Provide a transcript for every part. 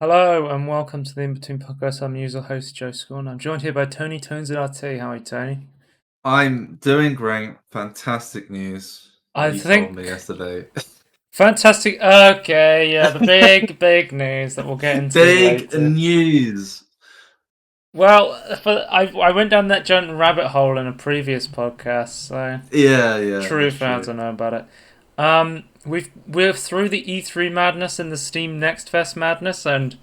Hello and welcome to the Inbetween podcast. I'm your usual host, Joe Scorn. I'm joined here by Tony Tones at RT. How are you, Tony? I'm doing great. Fantastic news that I you told think me yesterday. fantastic. Okay, yeah, the big news that we'll get into Big later. news. Well, I went down that giant rabbit hole in a previous podcast, so Yeah, true that's fans true. will know about it. We're through the E3 madness and the Steam Next Fest madness, and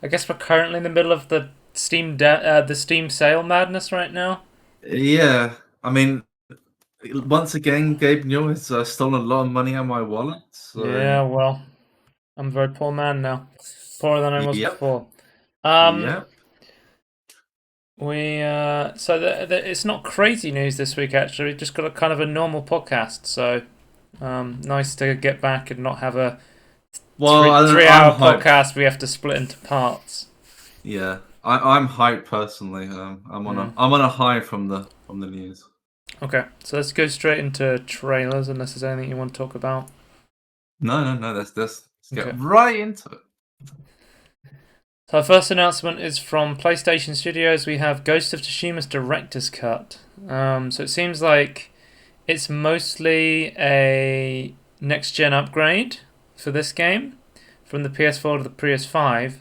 I guess we're currently in the middle of the the Steam sale madness right now. Yeah, I mean, once again, Gabe Newell has stolen a lot of money out of my wallet. So, Yeah, well. I'm a very poor man now, poorer than I was yep, before. Um, yep. we so it's not crazy news this week. Actually, we just got a kind of a normal podcast. So nice to get back and not have a Well, I don't, three I'm hour hyped. podcast. We have to split into parts. Yeah, I'm hyped personally. Mm. I'm on a high from the news. Okay, so let's go straight into trailers. Unless there's anything you want to talk about. No. Let's get Okay. right into it. So our first announcement is from PlayStation Studios. We have Ghost of Tsushima's director's cut. So it seems like it's mostly a next gen upgrade for this game from the PS4 to the PS5.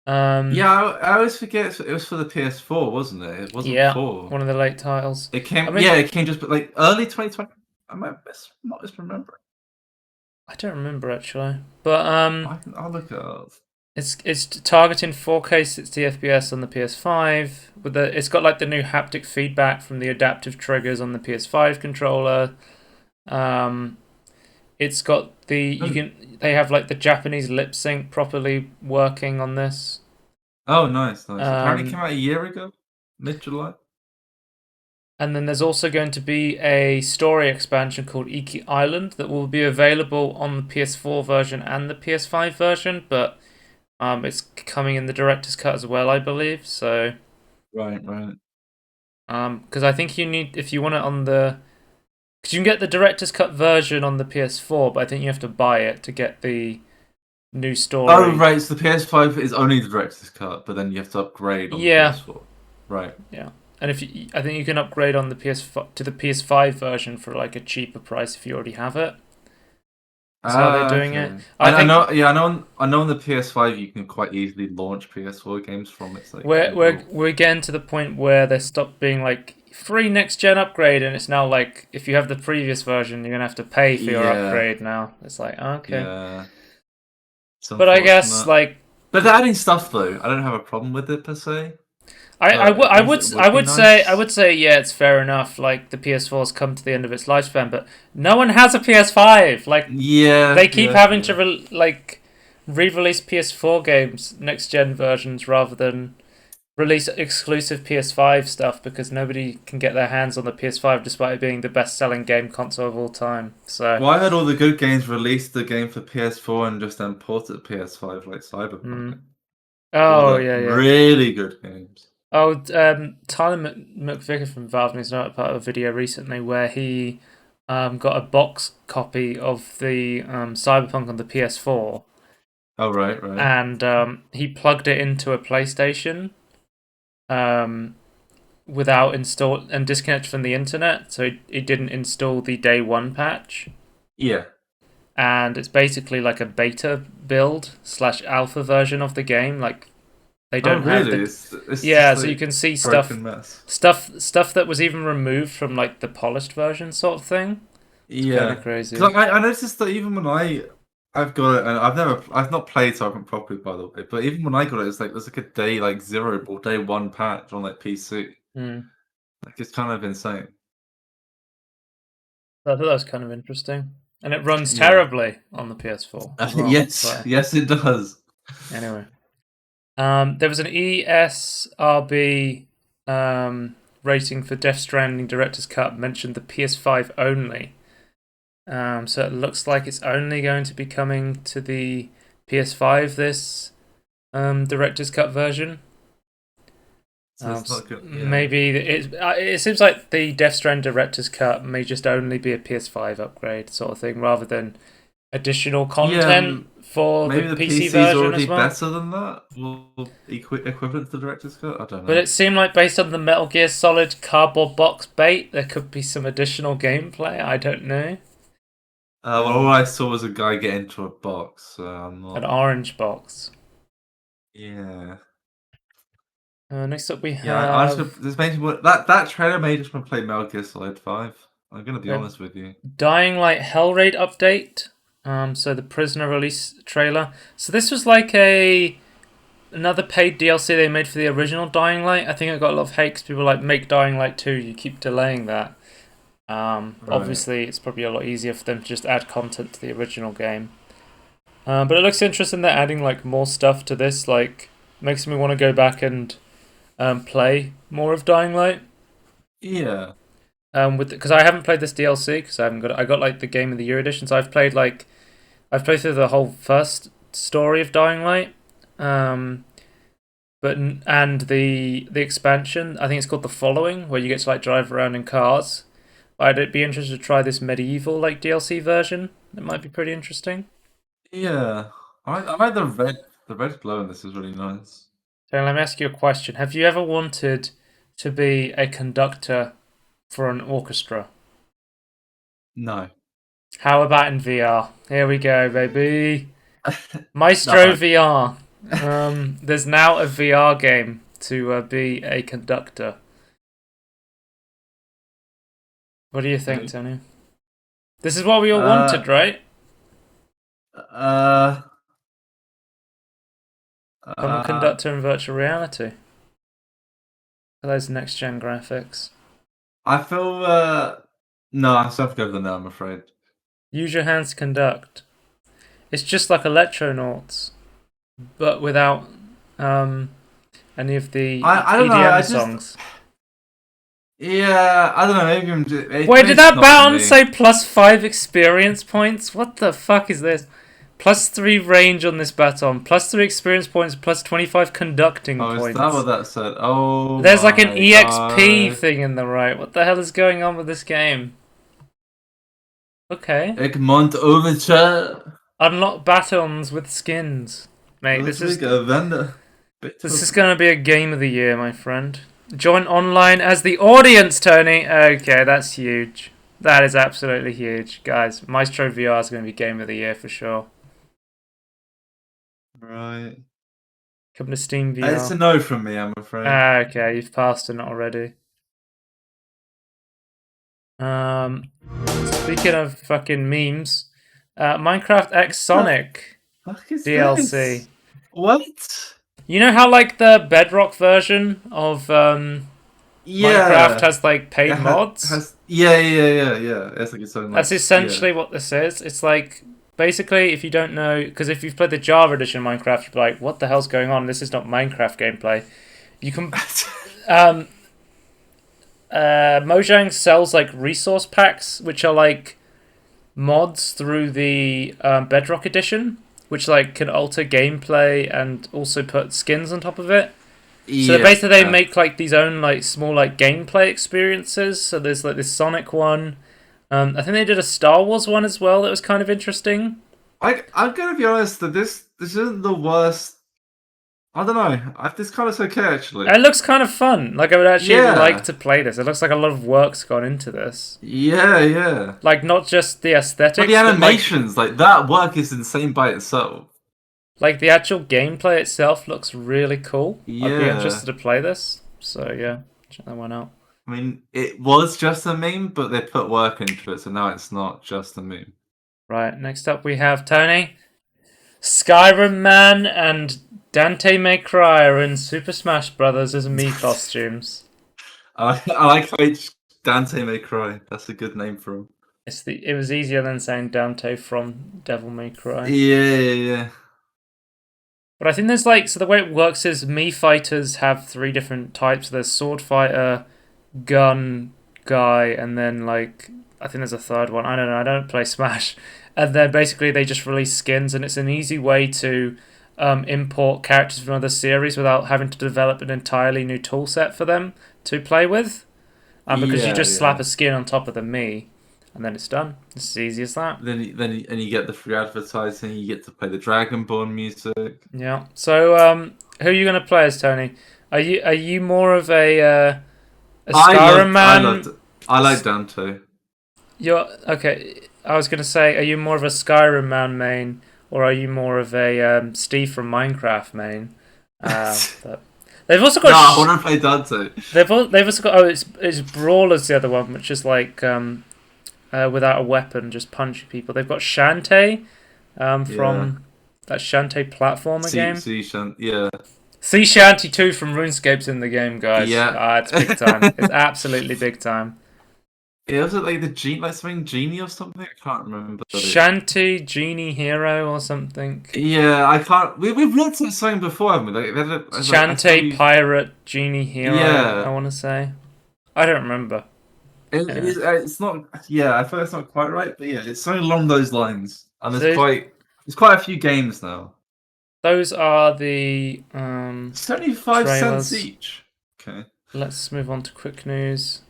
Yeah, I always forget it was for the PS4, wasn't it? It wasn't Yeah, for. one of the late titles. It I came, mean, yeah, it came just like early 2020. I might not misremembering. I don't remember actually, but I'll look it up. it's targeting 4K 60 FPS on the PS5. It's got like the new haptic feedback from the adaptive triggers on the PS5 controller. Um, it's got they have like the Japanese lip sync properly working on this. Oh, nice. Apparently, it came Um, out a year ago, mid-July. and then there's also going to be a story expansion called Iki Island that will be available on the PS4 version and the PS5 version, but it's coming in the director's cut as well, I believe. So, Right. because I think you need if you want it on the because you can get the director's cut version on the PS4, but I think you have to buy it to get the new Oh, story. right. So the PS5 is only the director's cut, but then you have to upgrade on the Yeah, PS4. Right. yeah. And I think you can upgrade on the PS5 to the PS5 version for like a cheaper price if you already have it. That's how they're Ah, doing it. okay. I I think know. Yeah, I know. On the PS5, you can quite easily launch PS4 games from its like inbuilt. we're getting to the point where they stopped being like free next gen upgrade, and it's now like if you have the previous version, you're gonna have to pay for your Yeah, upgrade now. It's like okay, yeah. It's but I guess unfortunate. like But they're adding stuff though. I don't have a problem with it per se. I, But it would be I nice. would say yeah, it's fair enough. Like the PS4's come to the end of its lifespan, but no one has a PS5. Like Yeah, they keep yeah, having yeah. to re-release PS4 games next gen versions rather than release exclusive PS5 stuff because nobody can get their hands on the PS5 despite it being the best-selling game console of all time. So, Well, I heard all the good games released the game for PS4 and just then ported to PS5 like Cyberpunk. mm. All Oh the yeah, yeah. really good games. Oh, Tyler McVicker from Valve News part of a video recently where he got a box copy of the Cyberpunk on the PS4 Oh, right. and he plugged it into a PlayStation um, without install and disconnected from the internet, so it didn't install the day one patch. Yeah. And it's basically like a beta build slash alpha version of the game. Like they Oh, don't have really? the It's yeah, just so you like can see broken mess. stuff that was even removed from like the polished version sort of thing. It's kind of Yeah. crazy. Because I noticed that even when I've got it, and I've not played Cyberpunk properly, by the way, but even when I got it, it's like there's like a day like zero or day one patch on like PC. Mm. Like it's kind of insane. I thought that was kind of interesting, and it runs Yeah. terribly on the PS4 as well. Yes, So yes, it does. anyway, there was an ESRB rating for Death Stranding Director's Cut mentioned the PS5 only. So it looks like it's only going to be coming to the PS5 this director's cut version. So it's not good. Yeah. Maybe it seems like the Death Strand director's cut may just only be a PS5 upgrade sort of thing, rather than additional Yeah, content for the maybe the PC PC's version as already well. better than that, or equivalent to the director's cut. I don't But know. it seemed like based on the Metal Gear Solid cardboard box bait, there could be some additional gameplay. I don't know. Well, all I Um, saw was a guy get into a box, so I'm an not. orange box. Yeah, Next up we yeah. I have just this makes me that trailer made us want to play Metal Gear Solid 5. I'm gonna be we have honest with you. Dying Light Hellraid update. So the Prisoner release trailer. So this was like another paid DLC they made for the original Dying Light. I think it got a lot of hate because people were like make Dying Light 2. You keep delaying that. Right. Obviously, it's probably a lot easier for them to just add content to the original game. But it looks interesting. They're adding like more stuff to this. Like makes me want to go back and play more of Dying Light. Yeah. With because I haven't played this DLC because I haven't got I got like the Game of the Year edition. So I've played through the whole first story of Dying Light. Um, and the expansion. I think it's called The Following, where you get to like drive around in cars. I'd be interested to try this medieval like DLC version. It might be pretty interesting. Yeah. I like the red glow in this is really nice. So let me ask you a question. Have you ever wanted to be a conductor for an orchestra? No. How about in VR? Here we go, baby. Maestro No. VR. There's now a VR game to be a conductor. What do you think, Okay. Tony? This is what we all wanted, Uh right? uh Become a uh conductor in virtual reality. Those next gen graphics. I feel no, I still have to go with the no, I'm afraid. Use your hands to conduct. It's just like Electronauts, but without um, any of the I don't know, I EDM just songs. yeah, I don't know, Wait, maybe did it's just that not for button me. say +5 experience points? What the fuck is this? +3 range on this baton, +3 experience points, +25 conducting Oh, is that what points. that said? Oh There's like an my EXP god. thing in the right. What the hell is going on with this game? Okay. Egmont Overture. Unlock batons with skins. Mate, Ludwig Avenda. this is Beethoven. gonna be a game of the year, my friend. Join online as the audience, Tony. Okay, that's huge. That is absolutely huge, guys. Maestro VR is gonna be game of the year for sure. Right. Come to Steam It's a VR. no from me, I'm afraid. Ah, okay, you've passed it already. Um, Speaking of fucking memes, Minecraft X What the Sonic fuck is DLC. this? What? You know how like the Bedrock version of Minecraft Yeah. has like It paid has, mods? has yeah. It's like its own That's like yeah. essentially what this is. It's like basically if you don't know, because if you've played the Java edition of Minecraft, you'd be like, "What the hell's going on? This is not Minecraft gameplay." You can um Mojang sells like resource packs, which are like mods through the Bedrock edition, which like can alter gameplay and also put skins on top of it. So Yeah. basically they make like these own like small like gameplay experiences. So there's like this Sonic one. I think they did a Star Wars one as well that was kind of interesting. I'm gonna be honest that this isn't the worst. I don't know. This kind of okay actually. It looks kind of fun. Like I would actually like Yeah. to play this. It looks like a lot of work's gone into this. Yeah. Like not just the But the aesthetics, but animations, like that work is insane by itself. like the actual gameplay itself looks really cool. I'd be Yeah. interested to play this. So yeah, check that one out. I mean, it was just a meme, but they put work into it, so now it's not just a meme. Right, next up we have Tony. Skyrim Man and Dante May Cry are in Super Smash Brothers as Mii costumes. I like how Dante may cry. That's a good name for him. It was easier than saying Dante from Devil May Cry. Yeah. But I think there's like so the way it works is Mii fighters have three different types. There's sword fighter, gun guy, and then like I think there's a third one. I don't know. I don't play Smash. And then basically they just release skins, and it's an easy way to import characters from other series without having to develop an entirely new tool set for them to play with. Because you just slap Yeah. a skin on top of the Mii, and then it's done. It's as easy as that. And you get the free advertising. You get to play the Dragonborn music. Yeah. So, who are you gonna play as, Tony? Are you more of a Skyrim man? I like Dante. You're okay. I was gonna say, are you more of a Skyrim man main, or are you more of a Steve from Minecraft main? But they've also No, got. I want to play Dante. They've also got. Oh, it's Brawler's the other one, which is like without a weapon, just punching people. They've got Shantae, Yeah. from that Shantae platformer game. Yeah. Sea Shanty 2 from RuneScape's in the game, guys. Yeah. It's big time. It's absolutely big time. Yeah, was it like the genie, like something genie or something? I can't remember. Shanty Genie Hero or something. Yeah, I can't. We've looked at something before, haven't we? Shantae Pirate Genie Hero, I Yeah. want to say. I don't remember. Yeah. It's not. Yeah, I feel it's not quite right, but yeah, it's something along those lines. And So there's quite a few games now. those are the 75 cents trailers. each. Okay. Let's move on to quick news.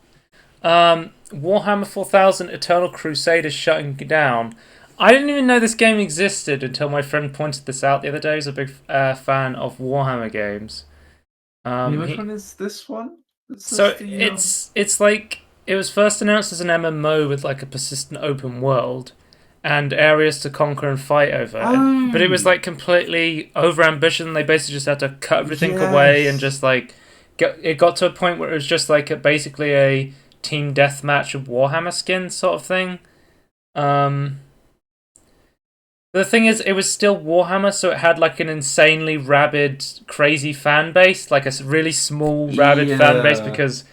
Warhammer 4000 Eternal Crusade is shutting down. I didn't even know this game existed until my friend pointed this out the other day. He's a big fan of Warhammer games. Which one is this one? So it's like it was first announced as an MMO with like a persistent open world and areas to conquer and fight over. But it was like completely over ambition. They basically just had to cut everything away and just like it got to a point where it was just like basically a team deathmatch of Warhammer skins sort of thing. The thing is, it was still Warhammer, so it had like an insanely rabid, crazy fan base, like a really small, rabid fan base, because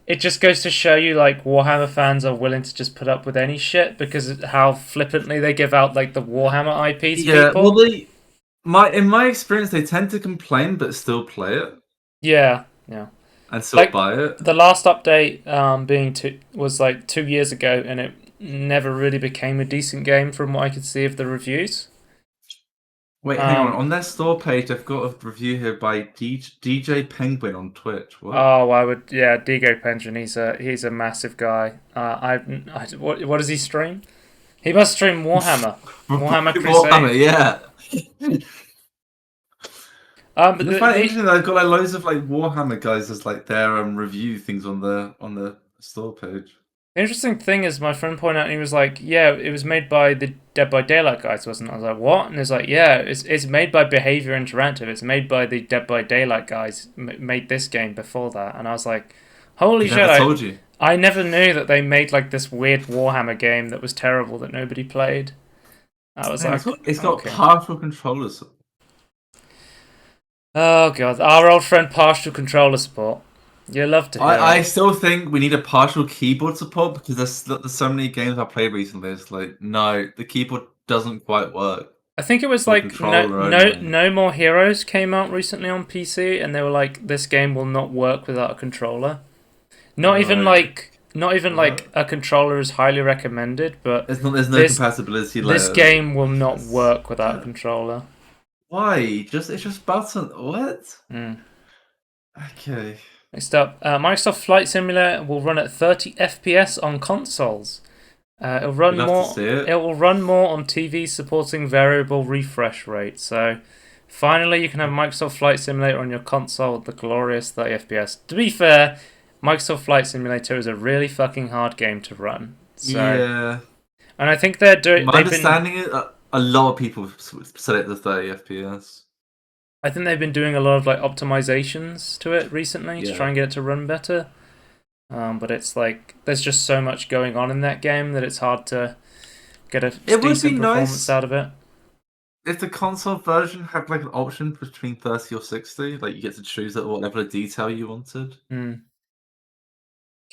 it just goes to show you like Warhammer fans are willing to just put up with any shit because of how flippantly they give out like the Warhammer IP to people. Well, in my experience, they tend to complain but still play it. Yeah. And still buy it. The last update was like 2 years ago, and it never really became a decent game from what I could see of the reviews. Wait, hang on. On their store page, I've got a review here by DJ Penguin on Twitch. What? Oh, DJ Penguin. He's a massive guy. What does he stream? He must stream Warhammer. Warhammer Crusade. Warhammer, yeah. But it's quite interesting. They've got like loads of like Warhammer guys as like their review things on the store page. The interesting thing is, my friend pointed out, and he was like, "Yeah, it was made by the Dead by Daylight guys, wasn't it?" I was like, "What?" And he's like, "Yeah, it's made by Behavior Interactive. It's made by the Dead by Daylight guys. Made this game before that." And I was like, "Holy shit!" Told you. I never knew that they made like this weird Warhammer game that was terrible that nobody played. I was it's got partial controllers. Oh god, our old friend partial controller support. You love to hear I still think we need a partial keyboard support because there's so many games I played recently. It's like, no, the keyboard doesn't quite work. I think it was like No More Heroes came out recently on PC, and they were like, this game will not work without a controller. Not even like a controller is highly recommended, but there's no compatibility. This game will not work without a controller. Why? It's just button. What? Okay. Next up, Microsoft Flight Simulator will run at 30 FPS on consoles. It will run more on TVs supporting variable refresh rate. So, finally, you can have Microsoft Flight Simulator on your console with the glorious 30 FPS. To be fair, Microsoft Flight Simulator is a really fucking hard game to run. So, yeah. And I think they're doing. My understanding is a lot of people set it to 30 FPS. I think they've been doing a lot of like optimizations to it recently to try and get it to run better. But it's like there's just so much going on in that game that it's hard to get a decent performance out of it. If the console version had like an option between 30 or 60, like you get to choose what level of detail you wanted. Okay,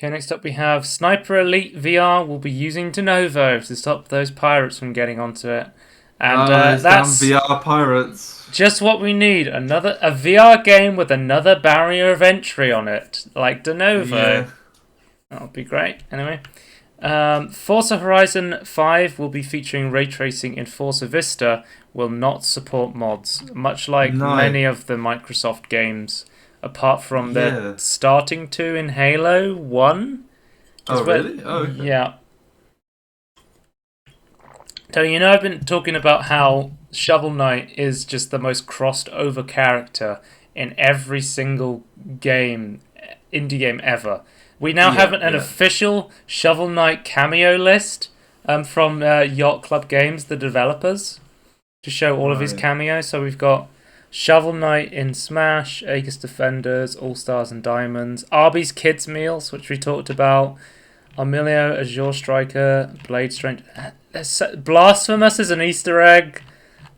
next up we have Sniper Elite VR will be using de novo to stop those pirates from getting onto it. And that's VR pirates. Just what we need. A VR game with another barrier of entry on it, like de novo. Yeah. That would be great. Anyway, Forza Horizon 5 will be featuring ray tracing in Forza Vista. Will not support mods, much like many of the Microsoft games, apart from the starting to in Halo 1. Oh really? Oh okay. Yeah. So I've been talking about how Shovel Knight is just the most crossed over character in every single game, indie game ever. We now have Yeah, an yeah. official Shovel Knight cameo list from Yacht Club Games, the developers, to show all of his Right. cameos. So we've got Shovel Knight in Smash, Aegis Defenders, All Stars and Diamonds, Arby's Kids Meals, which we talked about, Armilio, Azure Striker, Blade Strength. Blasphemous is an Easter egg.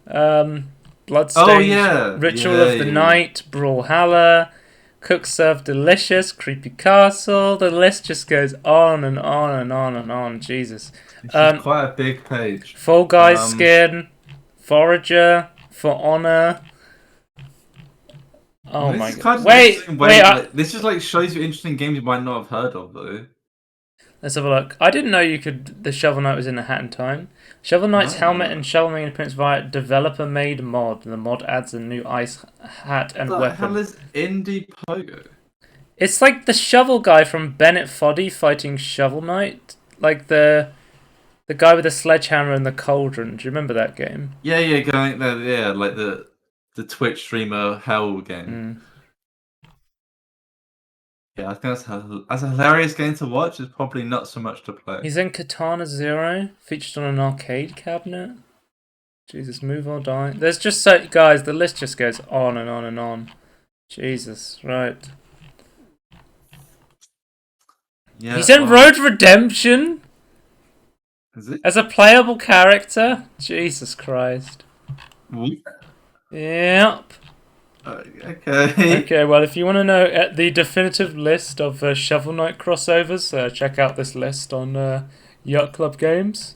Um, Oh Bloodstained, yeah, Ritual yeah, of the yeah. Night, Brawlhalla, Cook Serve Delicious, Creepy Castle. The list just goes on and on and on and on. Jesus. This is Um, quite a big page. Fall Guys Um, skin, Forager, For Honor. Oh this my is god. kind of Wait, interesting wait. way. Like this just like shows you interesting games you might not have heard of though. Let's have a look. I didn't know you could. The Shovel Knight was in a Hat in Time. Shovel Knight's helmet No. and shovel making appearance via developer-made mod. The mod adds a new ice hat and What the hell weapon. is Indie Pogo? It's like the shovel guy from Bennett Foddy fighting Shovel Knight, like the guy with the sledgehammer and the cauldron. Do you remember that game? Yeah, yeah, going there. Yeah, like the Twitch streamer Hell game. Mm. Yeah, I think that's a hilarious game to watch. It's probably not so much to play. He's in Katana Zero, featured on an arcade cabinet. Jesus, move or die. There's just so guys. The list just goes on and on and on. Jesus, right. Yeah, He's in well, Road Redemption is it? as a playable character. Jesus Christ. Yep. Okay. Okay, well, if you want to know the definitive list of Shovel Knight crossovers, check out this list on Yacht Club Games.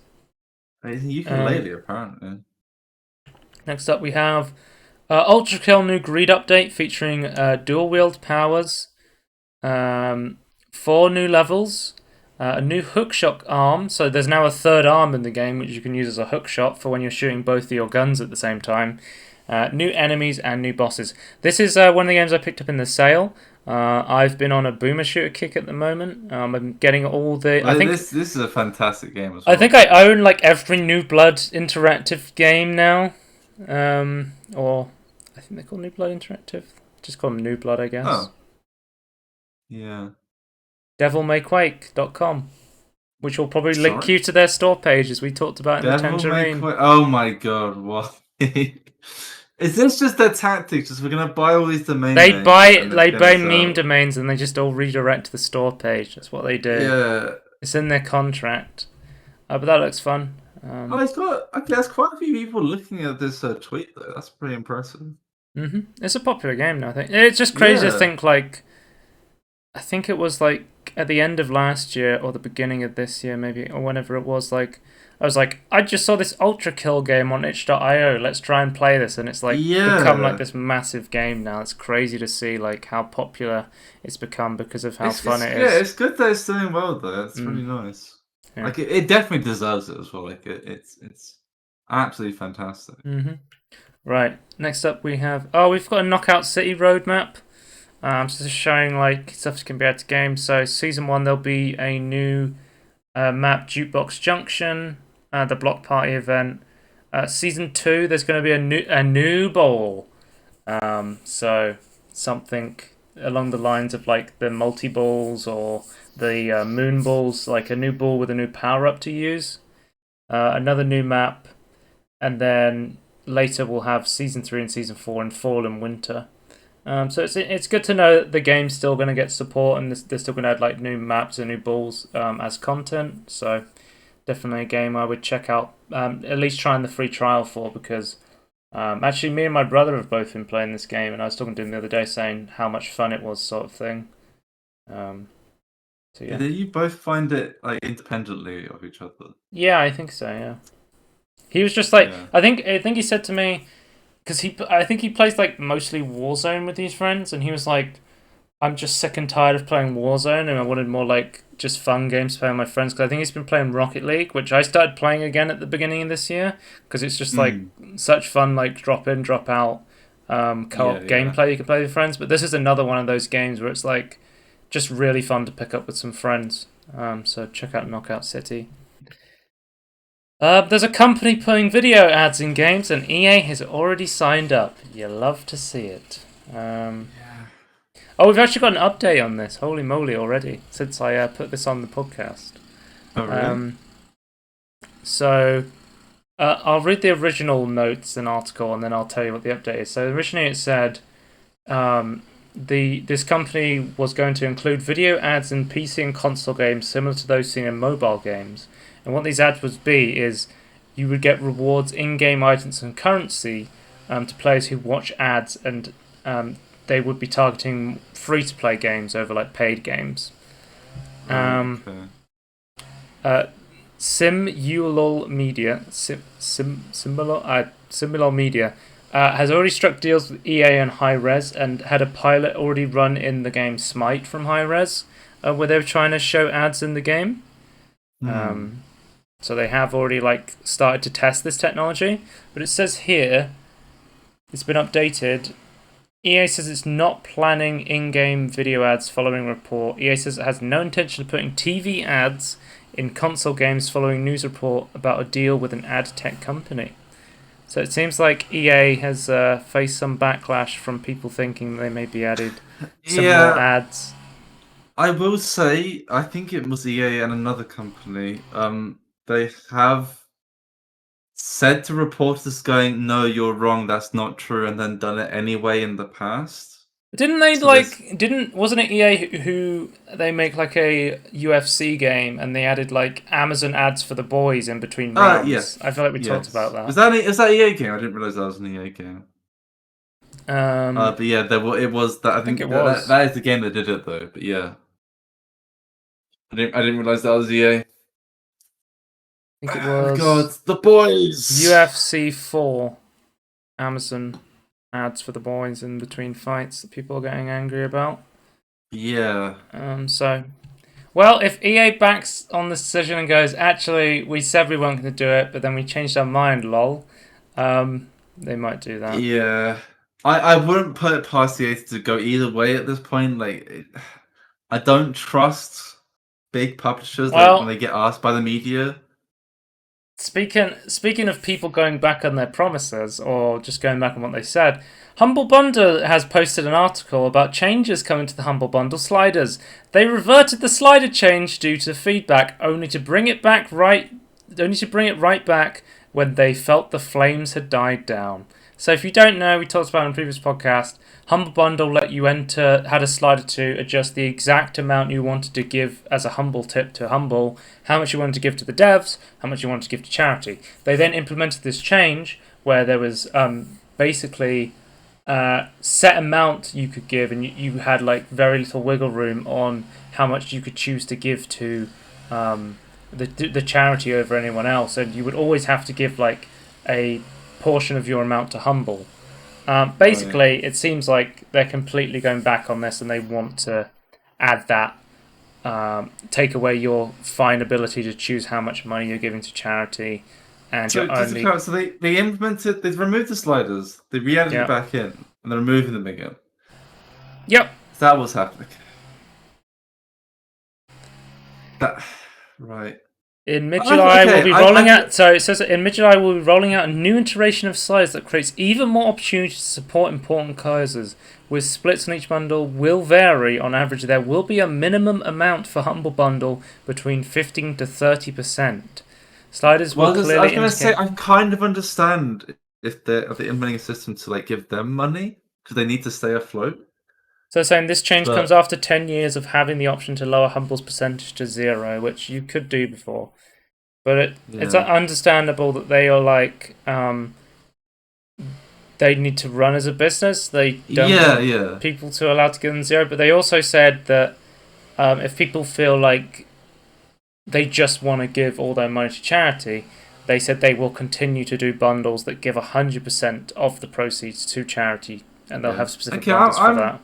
He's a ukulele, apparently. Next up, we have Ultra Kill new Greed update featuring dual wield powers, 4 new levels, a new hookshot arm. So there's now a third arm in the game which you can use as a hookshot for when you're shooting both of your guns at the same time. New enemies and new bosses. This is one of the games I picked up in the sale. I've been on a boomer shooter kick at the moment. I'm getting all the. Like, this is a fantastic game as I well. think I own like every New Blood interactive game now. Or I think they're called New Blood Interactive. Just call them New Blood, I guess. Oh. Yeah. DevilMayQuake.com, which will probably link Sorry? you to their store page as we talked about in the Devil May Tangerine. Cry. Oh my god, what? Is this just their tactics? Just we're gonna buy all these domain They names buy and it's they gonna buy meme sell. domains and they just all redirect to the store page. That's what they do. Yeah. It's in their contract. But that looks fun. Oh, it's got. Okay, there's quite a few people looking at this tweet though. That's pretty impressive. It's a popular game now. I think it's just crazy to Yeah. think like. I think it was like at the end of last year or the beginning of this year, maybe, or whenever it was. Like, I was like, I just saw this Ultra Kill game on itch.io. Let's try and play this, and it's like become like Yeah. this massive game now. It's crazy to see like how popular it's become because of how fun it Yeah, is. it's good that it's doing well though. It's really Mm, nice. yeah. Like it definitely deserves it as well. Like it's absolutely fantastic. Right. Next up, we have we've got a Knockout City roadmap. So this is showing like stuff to compare to games. So season 1 there'll be a new map, Jukebox Junction, the block party event. Season 2 there's going to be a new bowl. So something along the lines of like the multi balls or the moon balls, like a new ball with a new power up to use. Another new map, and then later we'll have season 3 and season 4 in fall and winter. So it's good to know that the game's still going to get support and they're still going to add like new maps and new balls as content. So definitely a game I would check out, at least trying the free trial for, because actually me and my brother have both been playing this game, and I was talking to him the other day saying how much fun it was, sort of thing. So yeah. Did you both find it like independently of each other? Yeah, I think so. Yeah, he was just like Yeah. I think he said to me, because I think he plays like mostly Warzone with his friends, and he was like, I'm just sick and tired of playing Warzone, and I wanted more like just fun games to play with my friends. Because I think he's been playing Rocket League, which I started playing again at the beginning of this year, because it's just like such fun, like drop in, drop out, co-op gameplay you can play with friends. But this is another one of those games where it's like just really fun to pick up with some friends. So check out Knockout City. There's a company putting video ads in games, and EA has already signed up. You love to see it. Yeah. Oh, we've actually got an update on this. Holy moly, already, since I put this on the podcast. Oh, really? Um, so, I'll read the original notes and article, and then I'll tell you what the update is. So, originally it said um, this company was going to include video ads in PC and console games similar to those seen in mobile games. And what these ads would be is you would get rewards, in-game items, and currency to players who watch ads, and they would be targeting free-to-play games over like paid games. Right. Um, Okay. uh, Simulol Media, Simulol Media has already struck deals with EA and Hi-Rez and had a pilot already run in the game Smite from Hi-Rez, where they were trying to show ads in the game. Hmm. So they have already like started to test this technology, but it says here it's been updated. EA says it's not planning in-game video ads following report. EA says it has no intention of putting TV ads in console games following news report about a deal with an ad tech company. So it seems like EA has faced some backlash from people thinking they may be added some more Yeah, ads. I will say, I think it was EA and another company. They have said to reporters going, "No, you're wrong. That's not true," and then done it anyway in the past. Didn't they So there's wasn't it EA who they make like a UFC game and they added like Amazon ads for the boys in between rounds? yes, I feel like we talked about yes. that. Is that EA game? I didn't realize that was an EA game. I But yeah, it was that. I think it think was. that is the game that did it though. But yeah, I didn't realize that was EA. I think it God, was the boys. UFC 4 Amazon ads for the boys in between fights that people are getting angry about. Yeah. So, well, if EA backs on this decision and goes, actually, we said we weren't going to do it, but then we changed our mind, lol, they might do that. Yeah. I wouldn't put it past the 80 to go either way at this point. I don't trust big publishers like when Well, they get asked by the media. speaking of people going back on their promises or just going back on what they said, Humble Bundle has posted an article about changes coming to the Humble Bundle sliders. They reverted the slider change due to feedback, only to bring it right back when they felt the flames had died down. So if you don't know, we talked about it in a previous podcast. Humble Bundle let you had a slider to adjust the exact amount you wanted to give as a Humble tip to Humble, how much you wanted to give to the devs, how much you wanted to give to charity. They then implemented this change where there was basically set amount you could give, and you had like very little wiggle room on how much you could choose to give to the charity over anyone else, and you would always have to give like a portion of your amount to Humble. Right. Basically, it seems like they're completely going back on this, and they want to add that, take away your fine ability to choose how much money you're giving to charity, and So you're just to only clarify, so they've removed the sliders, they re-added it yeah back in, and they're removing them again. yep. Is that what's happening? That right. In mid-July, we'll Okay, be rolling out. So it says in mid-July we'll be rolling out a new iteration of sliders that creates even more opportunities to support important causes. With splits on each bundle will vary. On average, there will be a minimum amount for Humble Bundle between 15 to 30%. Sliders will well, I was clearly gonna say indicate. I kind of understand if they're implementing a system to like give them money because they need to stay afloat. So saying this change comes But after 10 years of having the option to lower Humble's percentage to zero, which you could do before. But it's yeah, understandable that they are like they need to run as a business. They don't yeah, want yeah. people to allow to give them zero. But they also said that if people feel like they just want to give all their money to charity, they said they will continue to do bundles that give 100% of the proceeds to charity, and they'll Yeah. have specific Okay, bundles for that.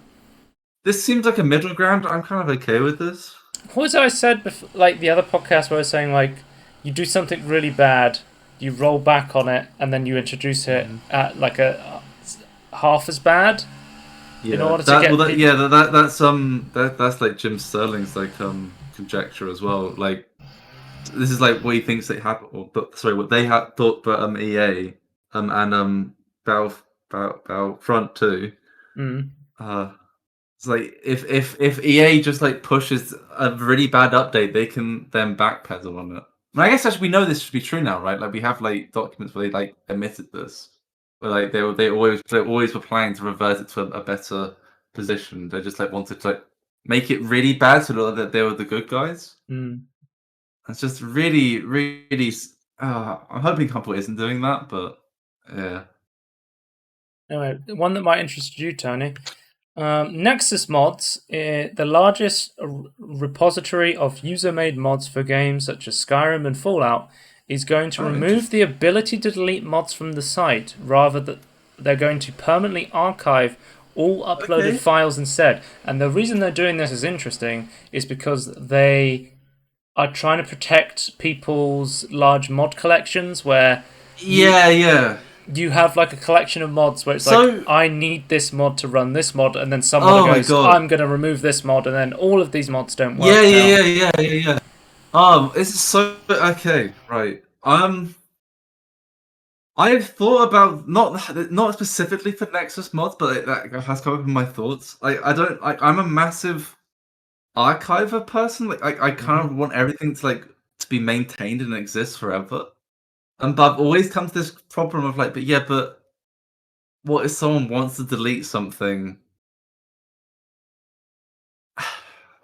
This seems like a middle ground. I'm kind of okay with this. What was it I said before, like the other podcast where I was saying like you do something really bad, you roll back on it, and then you introduce it Mhm. at like a half as bad in Yeah, order to get people. that's like Jim Sterling's like conjecture as well. Like this is like what he thinks they have, or but sorry, what they had thought, but EA and Battle Battlefront 2. Mm, Uh, it's like if EA just like pushes a really bad update, they can then backpedal on it. I guess actually we know this should be true now, right? Like we have like documents where they like admitted this, where like they always were planning to revert it to a better position. They just like wanted to like make it really bad so that they were the good guys. mm. It's just really, really. I'm hoping Couple isn't doing that, but yeah. Anyway, one that might interest you, Tony. Nexus Mods, the largest repository of user-made mods for games such as Skyrim and Fallout, is going to Oh, remove interesting. the ability to delete mods from the site. Rather, that they're going to permanently archive all uploaded Okay. files instead. And the reason they're doing this is interesting is because they are trying to protect people's large mod collections where you Yeah, yeah. you have like a collection of mods where it's like, So, I need this mod to run this mod, and then some modder oh my goes, god. I'm going to remove this mod, and then all of these mods don't Yeah, work yeah, now. yeah, yeah, yeah, yeah. This is so okay, right. I've thought about not specifically for Nexus mods, but that has come up in my thoughts. I don't. I'm a massive archiver person. Like, I kind Hmm. of want everything to like to be maintained and exist forever. But I've always come to this problem of like, but yeah, but what if someone wants to delete something?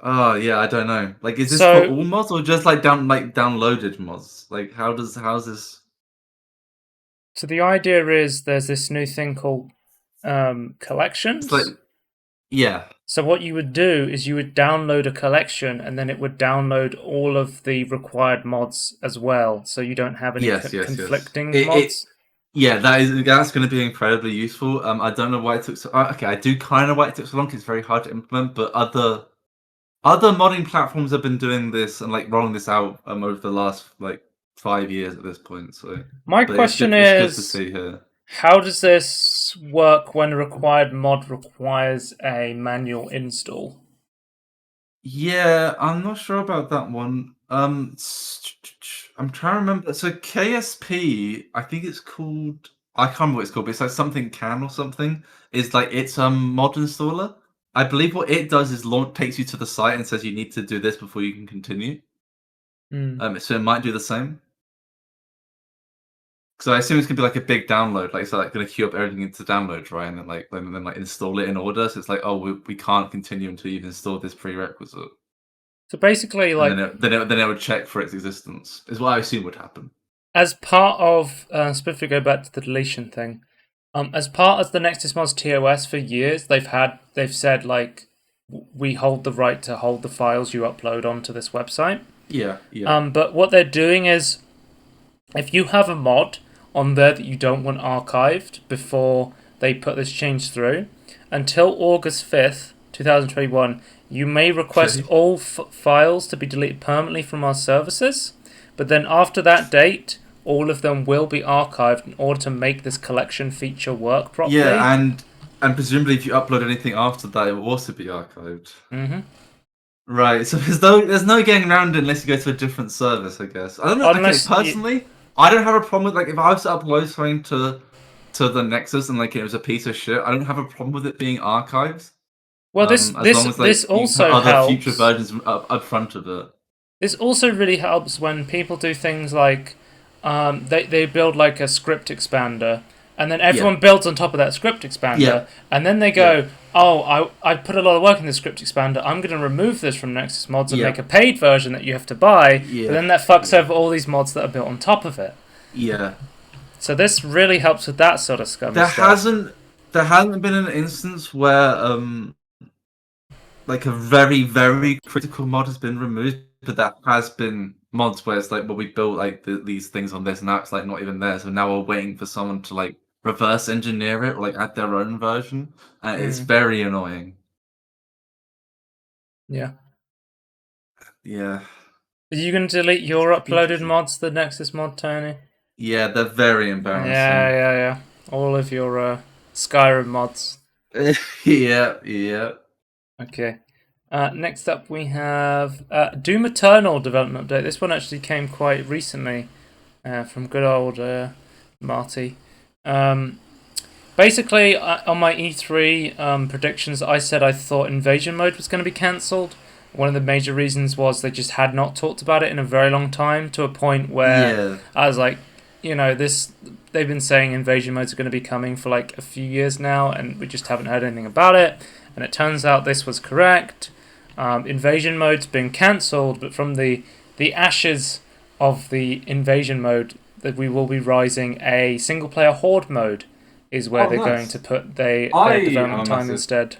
Oh yeah, I don't know. Like, is this for So, all mods or just like downloaded mods? Like, how's this? so the idea is there's this new thing called It's like, collections. yeah, So what you would do is you would download a collection, and then it would download all of the required mods as well, so you don't have any yes, yes, yes. conflicting It mods. yeah, that's going to be incredibly useful. I don't know why it took so. Okay, I do kind of why it took so long. 'Cause it's very hard to implement, but other modding platforms have been doing this and like rolling this out over the last like 5 years at this point. So, My but it's question good. It's good to is, see here. how does this work when a required mod requires a manual install? Yeah, I'm not sure about that one. I'm trying to remember. So KSP, I think it's called. I can't remember what it's called, but it's like something can or something. Is like it's mod installer. I believe what it does is launch takes you to the site and says you need to do this before you can continue. Hmm. So it might do the same. So I assume it's gonna be like a big download, like it's like gonna queue up everything into downloads, right? And then like install it in order. So it's like, oh, we can't continue until you've installed this prerequisite. So basically, And like, then it would check for its existence. Is what I assume would happen. as part of, specifically go back to the deletion thing, as part of the Nexus Mods TOS for years, they've said like, we hold the right to hold the files you upload onto this website. Yeah, yeah. But what they're doing is, if you have a mod on there that you don't want archived before they put this change through, until August 5th, 2021, you may request Okay. all files to be deleted permanently from our services, but then after that date, all of them will be archived in order to make this collection feature work properly. Yeah, and presumably if you upload anything after that, it will also be archived. Hmm. Right. So there's no getting around it unless you go to a different service, I guess. I don't know. Okay, Unless you, personally, I don't have a problem with like if I was to upload something to the Nexus and like it was a piece of shit. I don't have a problem with it being archived. well, this As this long as this like you can put also other future helps. versions up front of it. This also really helps when people do things like, they build like a script expander, and then Yeah. everyone builds on top of that script Yeah. expander, and then they Yeah. go, oh, I put a lot of work in this script expander, I'm going to remove this from Nexus Mods and Yeah. make a paid version that you have to buy, but Yeah. then that fucks Yeah. over all these mods that are built on top of it. Yeah. So this really helps with that sort of scummy There stuff. hasn't there hasn't been an instance where like a very very critical mod has been removed, but that has been mods where it's like, well, we built like these things on this, and now it's like not even there. So now we're waiting for someone to like reverse engineer it or like add their own version, and it's Mm, very annoying. yeah. Yeah, Are you going to delete it's your uploaded interesting. mods, the Nexus mod, Tony? Yeah, they're very Yeah, embarrassing. yeah, yeah. All of your Skyrim mods. Yeah, yeah. Okay. Next up, we have Doom Eternal development update. This one actually came quite recently from good old Marty. Um, Basically, on my E3 predictions, I said I thought Invasion Mode was going to be cancelled. One of the major reasons was they just had not talked about it in a very long time, to a point where Yeah. I was like, this. They've been saying Invasion Modes are going to be coming for like a few years now, and we just haven't heard anything about it. And it turns out this was correct. Invasion Mode's been cancelled, but from the ashes of the Invasion Mode, that we will be rising a single player Horde mode is where Oh, they're going to nice. put I their am a development time massive. instead.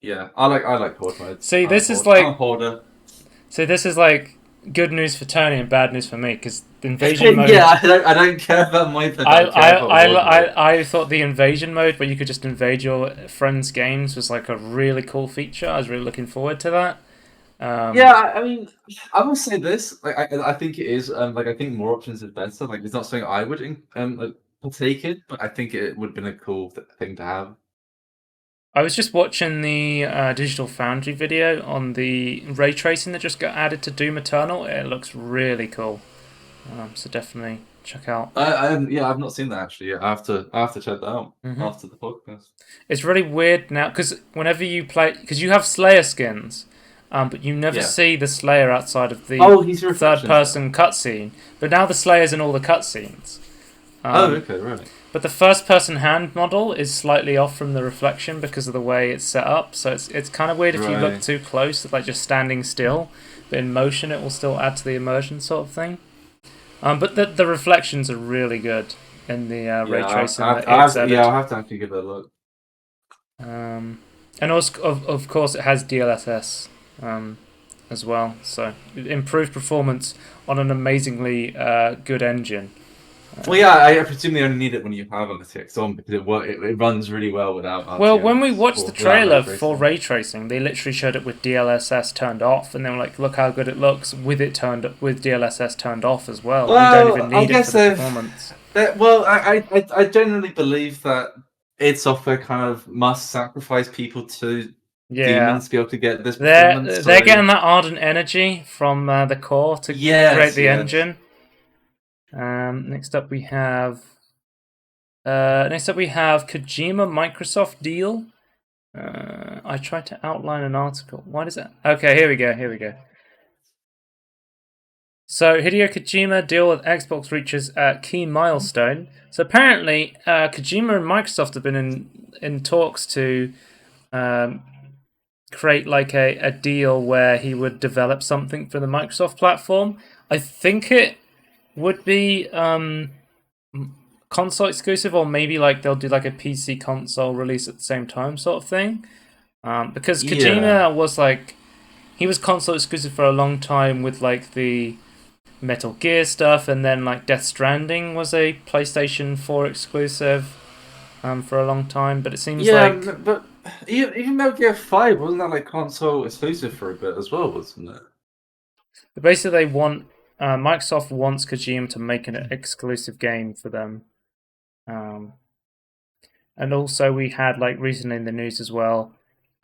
Yeah, I like horde modes. See, I'm a this is horde. I'm a like hoarder. this is like good news for Tony and bad news for me, because the invasion Yeah, mode. I don't care about my but I care about horde mode. I thought the invasion mode where you could just invade your friends' games was like a really cool feature. I was really looking forward to that. Yeah, I mean, I will say this. Like, I think it is. Like, I think more options is better. Like, it's not something I would like, partake in, but I think it would have been a cool thing to have. I was just watching the Digital Foundry video on the ray tracing that just got added to Doom Eternal. It looks really cool. So definitely check out. Yeah, I've not seen that actually yet. I have to check that out Hmm. after the podcast. It's really weird now because whenever you play, because you have Slayer skins, but you never Yeah. see the Slayer outside of the Oh, he's a third reflections now. person cutscene. But now the Slayer's in all the cutscenes. Oh, Um, okay, right. but the first person hand model is slightly off from the reflection because of the way it's set up. So it's kind of weird if you look Right. too close, like just standing still. But in motion, it will still add to the immersion sort of thing. But the reflections are really good in the ray Yeah, tracing that it's yeah, added. I'll have to actually give it a look. And also, of course, it has DLSS as well, so improved performance on an amazingly good engine. Well, yeah, I presume they only need it when you have RTX on because it runs really well without Well, when we RTX watched the or without ray trailer for tracing. ray tracing, they literally showed it with DLSS turned off, and they were like, "Look how good it looks with it turned with DLSS turned off as well. You don't even Well, I need it for guess the performance." well, I generally believe that id Software kind of must sacrifice people to Yeah, demons to be able to get this performance. they're So getting that ardent energy from the core to create yes, the yes. engine. Next up we have Kojima Microsoft deal. I tried to outline an article. Why does it? Okay, here we go. Here we go. So Hideo Kojima deal with Xbox reaches a key milestone. So apparently, Kojima and Microsoft have been in talks to um, create like a deal where he would develop something for the Microsoft platform. I think it would be console exclusive, or maybe like they'll do like a PC console release at the same time, sort of thing. Because Yeah. Kojima was like, he was console exclusive for a long time with like the Metal Gear stuff, and then like Death Stranding was a PlayStation 4 exclusive for a long time. But it seems Yeah, like but even Metal Gear 5 wasn't that like console exclusive for a bit as well, wasn't it? basically they want Microsoft wants Kojima to make an exclusive game for them. Um, and also we had like recently in the news as well,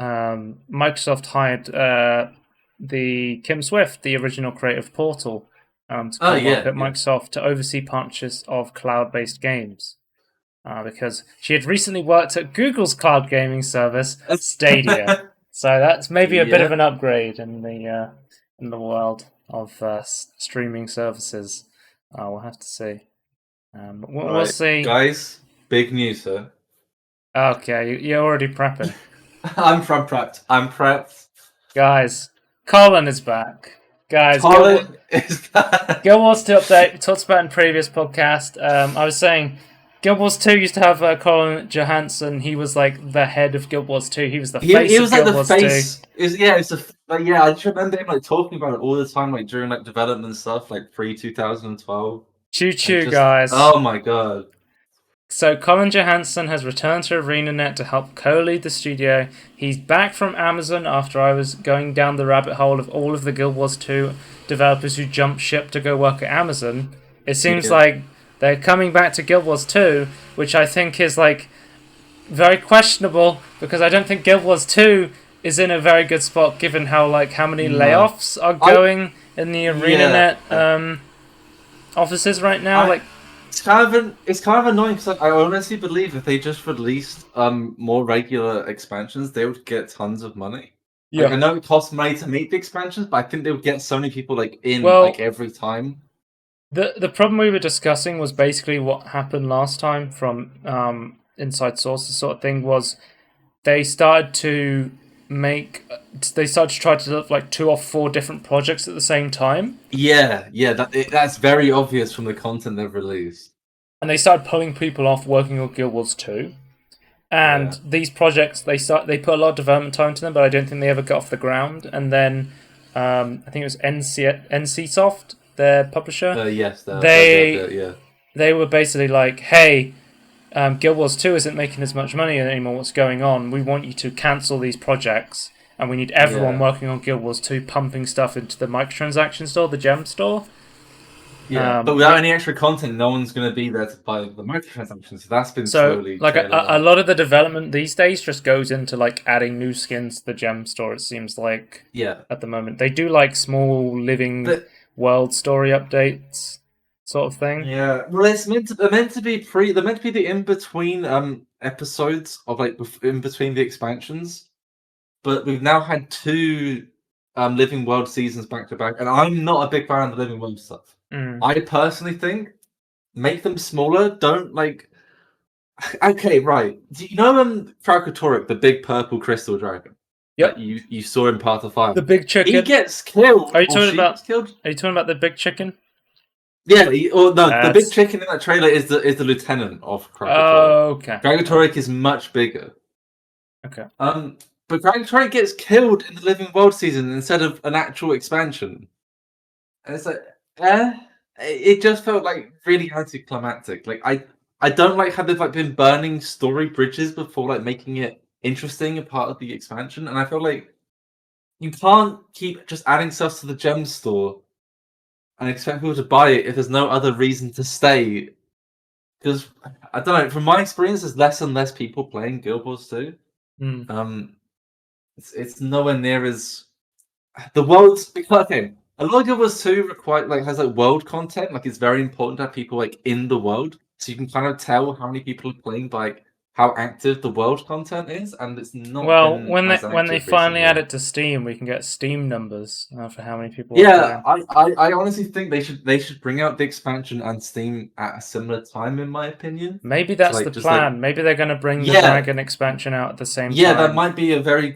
Microsoft hired the Kim Swift, the original creator of Portal, to Oh come work yeah, at yeah. Microsoft to oversee purchase of cloud-based games. Because she had recently worked at Google's cloud gaming service, Stadia. So that's maybe a bit of Yeah. an upgrade in the world of streaming services. We'll have to see. We'll Right, see. guys, big news, sir. Okay, you're already prepping. I'm prepped. I'm prepped. Guys, Colin is back. Guys, Colin is back. Guild Wars 2 update. We talked about in previous podcast. I was saying Guild Wars 2 used to have Colin Johansson. He was like the head of Guild Wars 2. He was the face He of was like Guild the Wars 2. face. Is yeah, it's a like yeah. I just remember him like talking about it all the time, like during like development stuff, like pre 2012. Choo Like choo, just guys. oh my god. So Colin Johansson has returned to ArenaNet to help co-lead the studio. He's back from Amazon after I was going down the rabbit hole of all of the Guild Wars 2 developers who jumped ship to go work at Amazon. It seems Yeah. like they're coming back to Guild Wars 2, which I think is like very questionable because I don't think Guild Wars 2 is in a very good spot given how many No, layoffs are I going in the yeah, ArenaNet offices right now. I Like, it's kind of annoying because I honestly believe if they just released more regular expansions, they would get tons of money. Like I yeah. know it costs money to make the expansions, but I think they would get so many people like in like Well, every time. the problem we were discussing was basically what happened last time from inside sources sort of thing was they started to make they started to try to develop like 2 or 4 different projects at the same time, Yeah, yeah, that's very obvious from the content they've released. and they started pulling people off working on Guild Wars 2. And Yeah, these projects they put a lot of development time into them, but I don't think they ever got off the ground. And then I think it was NCSoft, their publisher. yes, They yeah, they were basically like, "Hey, Guild Wars 2 isn't making as much money anymore. What's going on? We want you to cancel these projects, and we need everyone yeah. working on Guild Wars 2 pumping stuff into the microtransaction store, the gem store." Yeah, but without Which any extra content, no one's going to be there to buy the microtransactions. So that's been So, slowly like trailing a off. lot of the development these days just goes into like adding new skins to the gem store. It seems like Yeah, at the moment they do like small living but world story updates, sort of thing. yeah, well, they're meant to be they're meant to be the in between episodes of like in between the expansions. But we've now had two Living World seasons back to back, and I'm not a big fan of the Living World stuff. Mm. I personally think make them smaller. Don't like. Okay, right. Do you know Krakatorrik, the big purple crystal dragon that Yep, you saw in Path of Fire? the big He chicken. gets killed, Are you or talking she about? gets killed. Are you talking about the big chicken? Yeah, or no, the big That's chicken in that trailer is the lieutenant of Krakatorrik. okay. Okay. Krakatorrik is much bigger. Okay. But Krakatorrik gets killed in the Living World season instead of an actual expansion. And it's like, eh? It just felt like really anticlimactic. Like I don't like how they've like been burning story bridges before like making it interesting a part of the expansion. And I feel like you can't keep just adding stuff to the gem store and expect people to buy it if there's no other reason to stay. Because I don't know, from my experience, there's less and less people playing Guild Wars 2. Mm. Um, it's nowhere near as the world's because okay. A lot of Guild Wars 2 require like has like world content. Like it's very important to have people like in the world, so you can kind of tell how many people are playing by like, how active the world content is, and it's not Well, been as when they active finally add recently. it to Steam, we can get Steam numbers for how many people are Yeah, playing. I honestly think they should bring out the expansion and Steam at a similar time, in my opinion. Maybe To that's the like just like plan. Maybe they're going to bring the yeah, Dragon expansion out at the same yeah, time.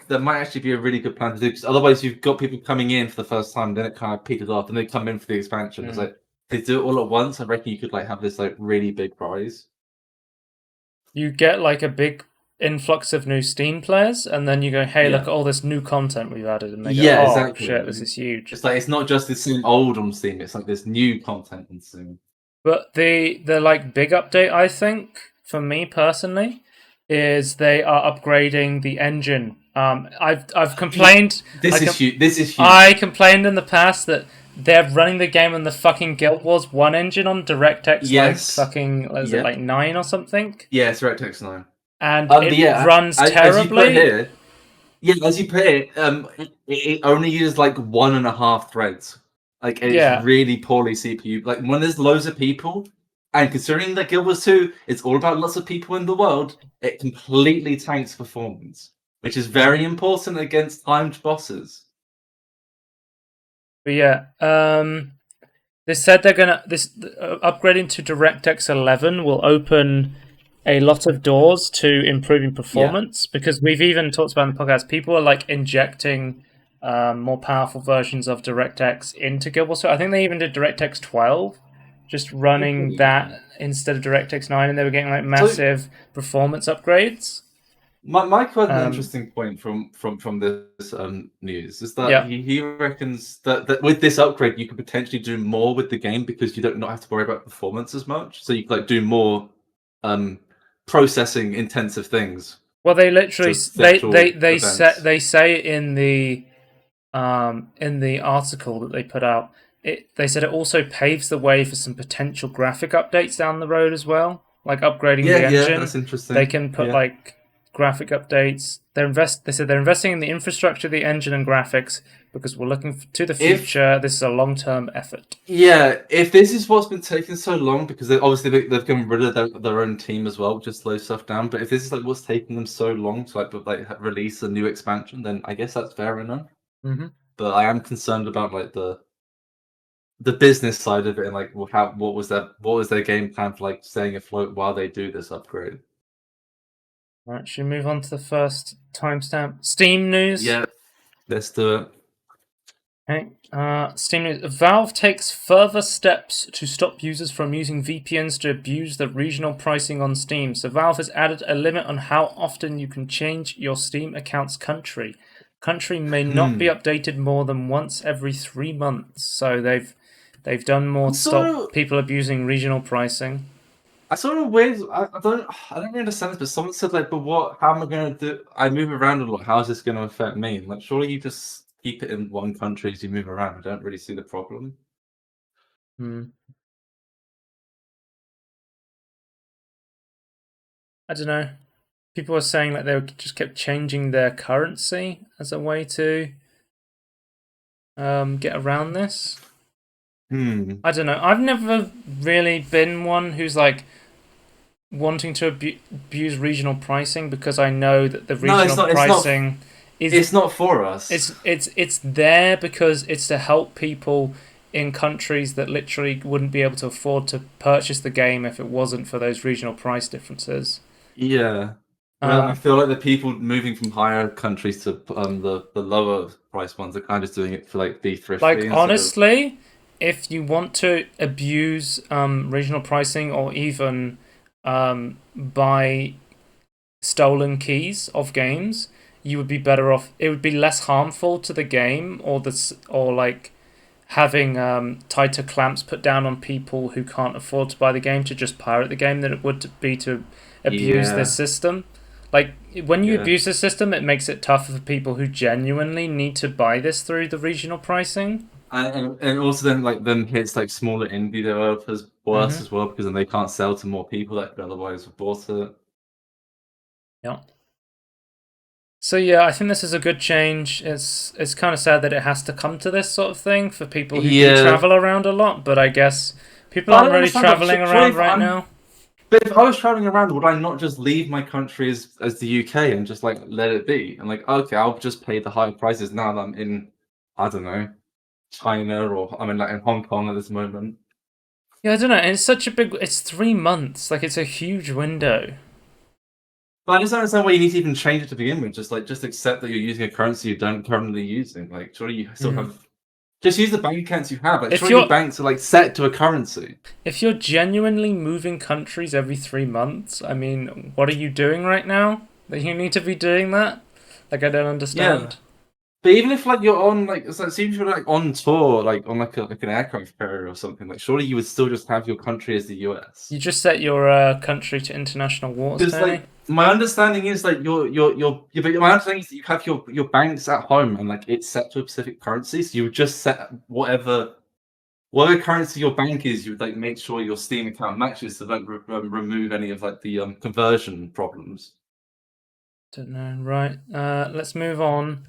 that might actually be a really good plan to do. Because otherwise, you've got people coming in for the first time, then it kind of peters off, and they come in for the expansion. It's Mm. like they do it all at once. I reckon you could like have this like really big prize. You get like a big influx of new Steam players, and then you go, "Hey, look Yeah, at all this new content we've added," and they go, yeah, "Oh shit, this exactly. is huge." It's like it's not just the same old on Steam. It's like this new content on Steam. But the like big update, I think, for me personally, is they are upgrading the engine. I've Yeah, complained. this is huge. This is I huge. complained in the past that they're running the game on the fucking Guild Wars 1 engine on DirectX like Yes. fucking what is it Yeah. like 9 or something, Yeah, it's DirectX 9. and it Yeah, runs as you put terribly. here, yeah, as you put it, it only uses like 1.5 threads. Like, and it's Yeah, really poorly CPU. Like, when there's loads of people, and considering that Guild Wars 2, it's all about lots of people in the world, it completely tanks performance, which is very important against timed bosses. but yeah, they said they're gonna this upgrading to DirectX 11 will open a lot of doors to improving Yeah. performance because we've even talked about in the podcast. People are like injecting more powerful versions of DirectX into Guild Wars. So I think they even did DirectX 12, just running that instead of DirectX 9, and they were getting like So massive performance upgrades. Mike had an Um, interesting point from this news is that yeah. he reckons that with this upgrade you could potentially do more with the game because you don't not have to worry about performance as much. So you could like do more um, processing intensive things Well, they literally to the actual events. they say it in the article that they put out. They said it also paves the way for some potential graphic updates down the road as well, like upgrading Yeah, the yeah, engine. that's They interesting. can put Yeah, like graphic updates. They said they're investing in the infrastructure, the engine, and graphics because we're looking to the If future. This is a long-term effort. Yeah, if this is what's been taking so long, because obviously they've gotten rid of their own team as well, just slow stuff down. But if this is like what's taking them so long to release a new expansion, then I guess that's fair enough. Mm-hmm. But I am concerned about like the business side of it and like what was their game plan for like staying afloat while they do this upgrade. All right, should we move on to the first timestamp? Steam news. Yeah, let's do it. Okay. Steam news. Valve takes further steps to stop users from using VPNs to abuse the regional pricing on Steam. So Valve has added a limit on how often you can change your Steam account's country. Country may not be updated more than once every 3 months. So they've done more I'm to sort stop of people abusing regional pricing. I sort of weird. I don't really understand this, but someone said like, but what? How am I gonna do? I move around a lot. How is this gonna affect me? Like, surely you just keep it in one country as you move around. I don't really see the problem. Hmm. I don't know. People were saying that they just kept changing their currency as a way to get around this. I don't know. I've never really been one who's like wanting to abuse regional pricing because I know that the No, it's regional not. It's not. pricing It's is not for us. it's there because it's to help people in countries that literally wouldn't be able to afford to purchase the game if it wasn't for those regional price differences. Yeah. Well, I Um, feel like the people moving from higher countries to the lower price ones are kind of just doing it for like be like thrifty instead of. honestly, if you want to abuse regional pricing or even buy stolen keys of games, you would be better off. It would be less harmful to the game, or like having tighter clamps put down on people who can't afford to buy the game to just pirate the game than it would be to abuse this Yeah. system. Like when you Yeah. abuse the system, it makes it tougher for people who genuinely need to buy this through the regional pricing. And also then like them hits like smaller indie developers worse Mm-hmm. as well because then they can't sell to more people that could otherwise have bought it. Yeah. So yeah, I think this is a good change. It's kind of sad that it has to come to this sort of thing for people who do Yeah, travel around a lot, but I guess people but I aren't don't really understand that. traveling Surely around right now. if I was traveling around, would I not just leave my country as the UK and just like let it be? And like, okay, I'll just pay the higher prices now that I'm in, I don't know, China or I'm in like in Hong Kong at this moment. Yeah, I don't know. And it's such a big. It's 3 months. Like it's a huge window. But I just don't understand why you need to even change it to begin with. Just accept that you're using a currency you don't currently using. Like, surely you still Mm. have. Just use the bank accounts you have. Like, If surely your you're banks are like set to a currency. if you're genuinely moving countries every 3 months, I mean, what are you doing right now that you need to be doing that? Like I don't Yeah. understand. But even if like you're on like so it seems you're like on tour, like on like an aircraft carrier or something, like surely you would still just have your country as the US. You just set your country to international waters, Because Tony. like my understanding is like my understanding is that you have your banks at home and like it's set to a specific currency, so you would just set whatever currency your bank is, you would like make sure your Steam account matches to like remove any of like the conversion problems. Don't know. Right. Let's move on.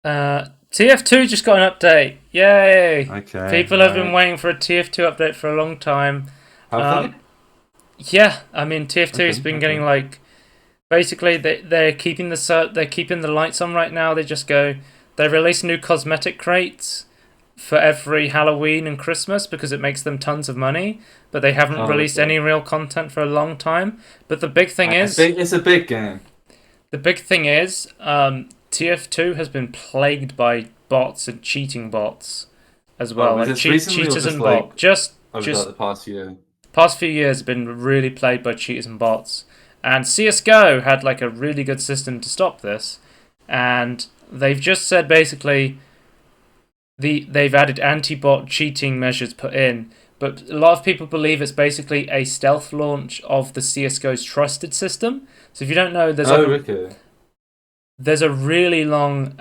TF2 just got an update. Yay! Okay, People have been right. waiting for a TF2 update for a long time. Have they? Yeah, I mean TF2's Okay, been getting okay. like basically they're keeping they're keeping the lights on right now. They release new cosmetic crates for every Halloween and Christmas because it makes them tons of money, but they haven't Oh, released okay. any real content for a long time. But the big thing I is think it's a big game. TF2 has been plagued by bots and cheating bots as well, Oh, is like this recently or cheaters just and like bot. over Just the past year? past few years have been really plagued by cheaters and bots. And CS:GO had like a really good system to stop this, and they've just said basically they've added anti-bot cheating measures put in, but a lot of people believe it's basically a stealth launch of the CS:GO's trusted system. So if you don't know, Oh, okay. there's a really long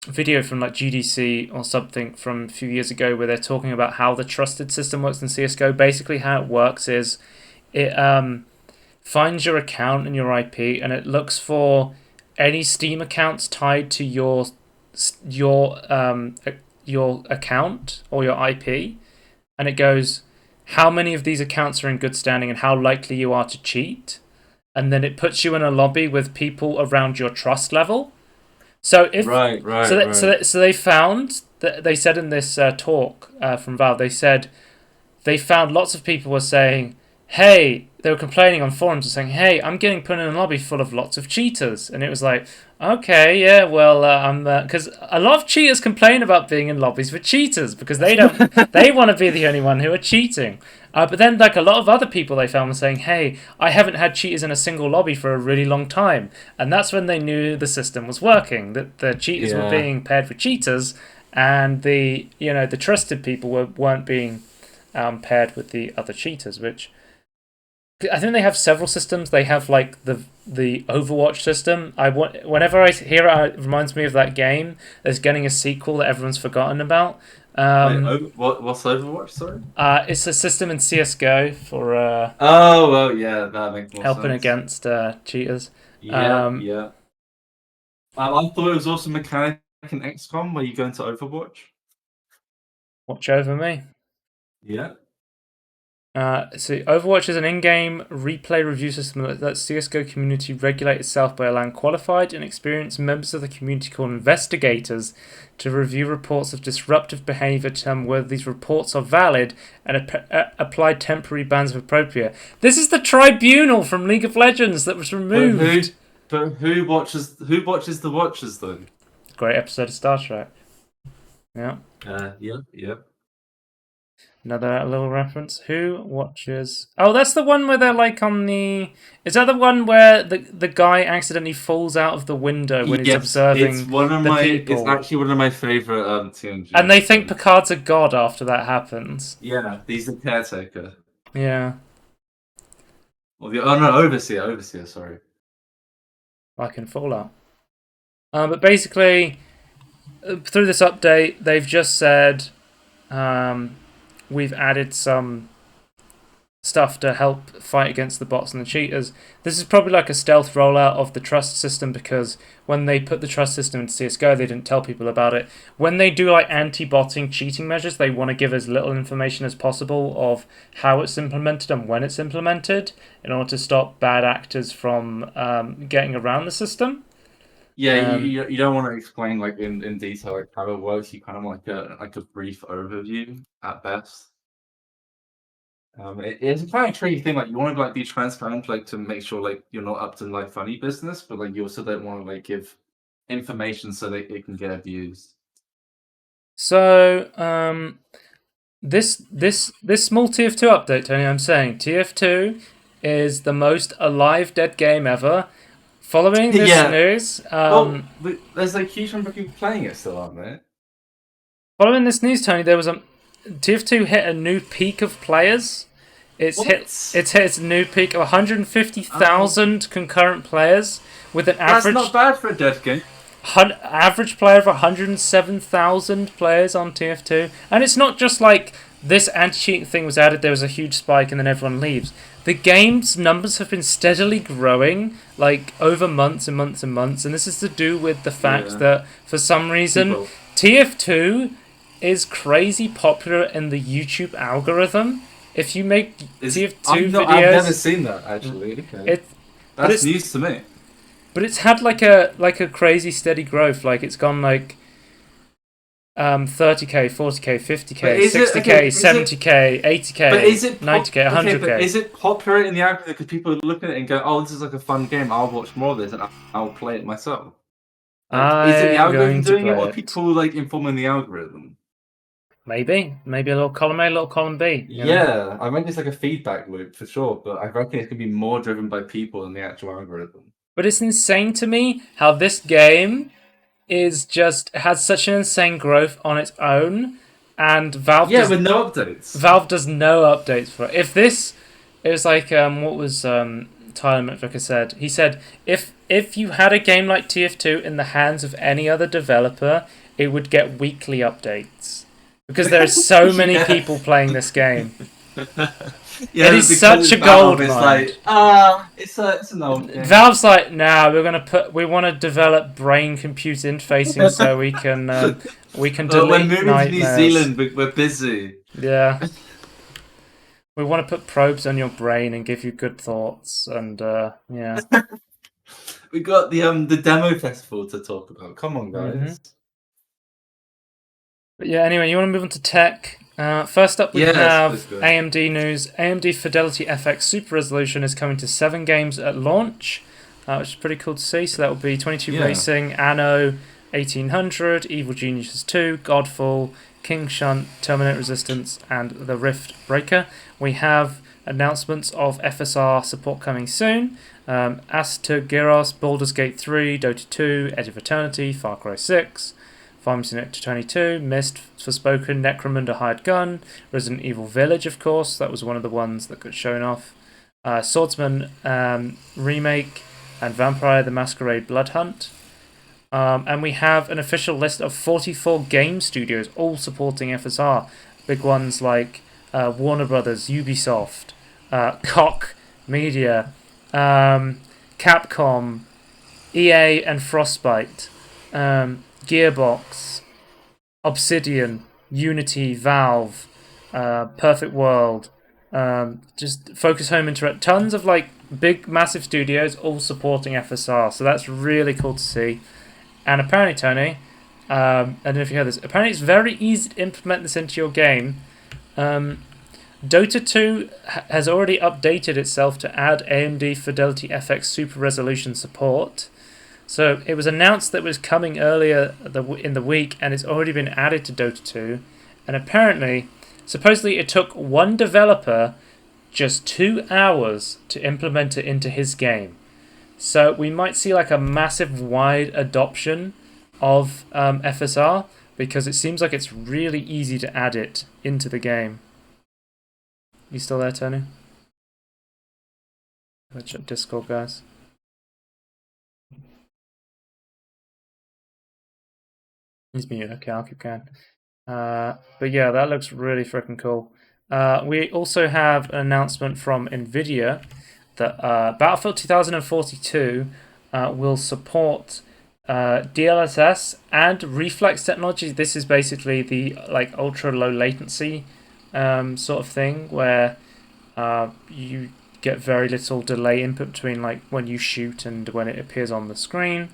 video from like GDC or something from a few years ago where they're talking about how the trusted system works in CS:GO. Basically, how it works is it finds your account and your IP, and it looks for any Steam accounts tied to your um your account or your IP, and it goes how many of these accounts are in good standing and how likely you are to cheat, and then it puts you in a lobby with people around your trust level. So if Right, right, right. so they found that they said in this talk from Valve, they said they found lots of people were saying, hey, they were complaining on forums and saying, hey, I'm getting put in a lobby full of lots of cheaters. And it was like, okay, yeah, well, I'm, because a lot of cheaters complain about being in lobbies with cheaters because they want to be the only one who are cheating. But then, like, a lot of other people they found were saying, hey, I haven't had cheaters in a single lobby for a really long time. And that's when they knew the system was working, that the cheaters were Yeah. being paired with cheaters and the trusted people weren't being paired with the other cheaters, which I think they have several systems. They have like the Overwatch system. Whenever I hear it, it reminds me of that game. There's getting a sequel that everyone's forgotten about. Wait, Um, what's Overwatch, sorry? it's a system in CS:GO for Oh, well, yeah, that makes more helping sense. against cheaters. Yeah, Um, yeah. I thought it was also mechanic in XCOM where you go into Overwatch. Watch over me. Yeah. So Overwatch is an in-game replay review system that lets CS:GO community regulate itself by allowing qualified and experienced members of the community called investigators to review reports of disruptive behavior, determine whether these reports are valid, and apply temporary bans if appropriate. This is the tribunal from League of Legends that was But removed. who watches the Watchers though? Great episode of Star Trek. Yeah. Yep, yep. Another little reference. Who watches? Oh, that's the one where they're like on the. Is that the one where the guy accidentally falls out of the window when he's Yes, it's observing one of the my it's people, actually one of my favorite TNG and they think episodes. Picard's a god after that happens? Yeah, he's the caretaker. Yeah, Or the oh no, overseer, sorry. like in Fallout. But basically, through this update, they've just said we've added some stuff to help fight against the bots and the cheaters. This is probably like a stealth rollout of the trust system because when they put the trust system into CSGO, they didn't tell people about it. When they do like anti-botting cheating measures, they want to give as little information as possible of how it's implemented and when it's implemented in order to stop bad actors from getting around the system. Yeah, Um, you don't want to explain like in detail like how it works. You kind of want like a brief overview at best. It's a kind of tricky thing. Like you want to like be transparent, like to make sure like you're not up to like funny business, but like you also don't want to like give information so that it can get abused. so this small TF2 update, Tony, I'm saying TF2 is the most alive dead game ever. Following this Yeah. news, Well, there's like huge number of people playing it still, aren't there? following this news, Tony, there was a TF2 hit a new peak of players. It's hit its new peak of Oh, 150,000 concurrent players with an that's not bad for a dead game. average player of 107,000 players on TF2. And it's not just like this anti-cheating thing was added, there was a huge spike, and then everyone leaves. The game's numbers have been steadily growing, like over months and months and months, and this is to do with the fact Yeah. that for some reason People. TF2 is crazy popular in the YouTube algorithm. If you make TF2 I've never videos, seen that actually. Okay. it but That's news to me. it's had like a crazy steady growth. Like it's gone like 30k, 40k, But 50k, is it okay? 60k, 70k, But 80k, is it 90k, okay? But 100k. is it popular in the algorithm because people look at it and go, "Oh, this is like a fun game. I'll watch more of this and I'll play it myself." Like, is it the I'm algorithm going to doing it, play or it. people like informing the algorithm? Maybe a little column A, a little column B. You know. Yeah, I meant it's like a feedback loop for sure, but I reckon it's gonna be more driven by people than the actual algorithm. But it's insane to me how this game is just has such an insane growth on its own, and Yeah, with no updates. Valve does no updates for it. If this, it was like what was Tyler McVicker said. He said if you had a game like TF2 in the hands of any other developer, it would get weekly updates because there are so many Yeah. people playing this game. It Yeah, but is because such it's a Valve, gold it's mine. like it's an old game. Valve's like, nah, we want to develop brain computer interfacing so we can When delete moving to New nightmares. Zealand, we're busy. Yeah, we want to put probes on your brain and give you good thoughts, and yeah. We got the demo festival to talk about. Come on, hmm guys. But yeah, anyway, you want to move on to tech. First up, we Yes, let's have go. AMD news. AMD Fidelity FX Super Resolution is coming to 7 games at launch, which is pretty cool to see. So that will be 22 Yeah. Racing, Anno 1800, Evil Geniuses 2, Godfall, King Shunt, Terminator Resistance, and the Rift Breaker. We have announcements of FSR support coming soon. Astergyros, Baldur's Gate 3, Dota 2, Edge of Eternity, Far Cry 6, Farming Simulator 22, Myst, Forspoken, Necromunda Hired Gun, Resident Evil Village, of course, that was one of the ones that got shown off. Swordsman Remake, and Vampire the Masquerade Blood Hunt. And we have an official list of 44 game studios, all supporting FSR. Big ones like Warner Brothers, Ubisoft, Koch Media, Capcom, EA, and Frostbite. Gearbox, Obsidian, Unity, Valve, Perfect World, just Focus Home Interactive. Tons of like big, massive studios all supporting FSR. So that's really cool to see. And apparently, Tony, I don't know if you heard this. Apparently, it's very easy to implement this into your game. Dota 2 has already updated itself to add AMD Fidelity FX Super Resolution support. So it was announced that it was coming earlier in the week, and it's already been added to Dota 2. And apparently, supposedly, it took one developer just 2 hours to implement it into his game. So we might see like a massive wide adoption of FSR because it seems like it's really easy to add it into the game. You still there, Tony? Let's check Discord, guys. He's muted. Okay, I'll keep going. But yeah, that looks really freaking cool. We also have an announcement from Nvidia that Battlefield 2042 will support DLSS and reflex technology. This is basically the like ultra low latency sort of thing where you get very little delay input between like when you shoot and when it appears on the screen.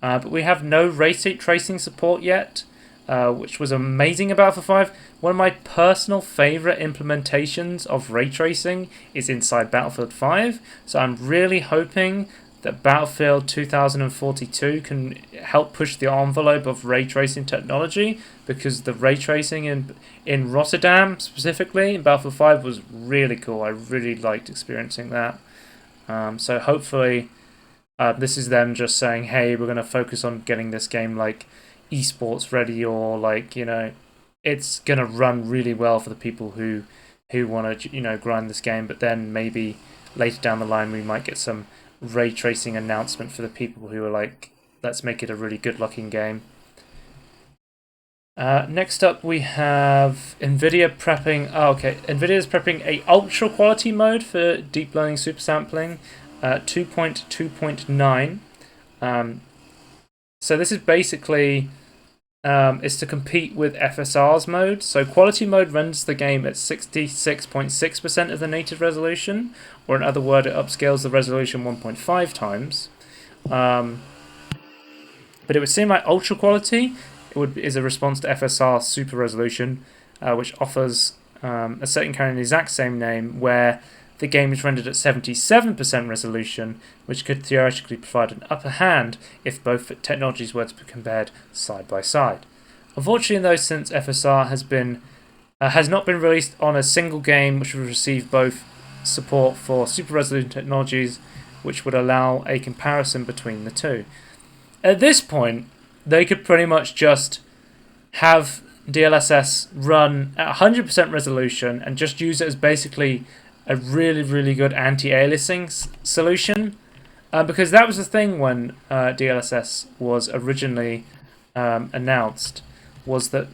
But we have no ray tracing support yet, which was amazing about Battlefield 5. One of my personal favorite implementations of ray tracing is inside Battlefield 5. So I'm really hoping that Battlefield 2042 can help push the envelope of ray tracing technology, because the ray tracing in Rotterdam specifically in Battlefield 5 was really cool. I really liked experiencing that. So hopefully this is them just saying, hey, we're going to focus on getting this game like esports ready, or like, you know, it's going to run really well for the people who want to, you know, grind this game. But then maybe later down the line we might get some ray tracing announcement for the people who are like, let's make it a really good looking game. Next up, we have Nvidia prepping. Oh, okay. Nvidia is prepping a ultra quality mode for deep learning super sampling, 2.2.9. So this is basically is to compete with FSR's mode. So quality mode renders the game at 66.6% of the native resolution, or in other words, it upscales the resolution 1.5 times. But it would seem like ultra quality is a response to FSR super resolution, which offers a setting carrying the exact same name, where the game is rendered at 77% resolution, which could theoretically provide an upper hand if both technologies were to be compared side by side. Unfortunately, though, since FSR has not been released on a single game which would receive both support for super resolution technologies, which would allow a comparison between the two. At this point, they could pretty much just have DLSS run at 100% resolution and just use it as basically a really, really good anti-aliasing solution, because that was the thing when DLSS was originally announced, was that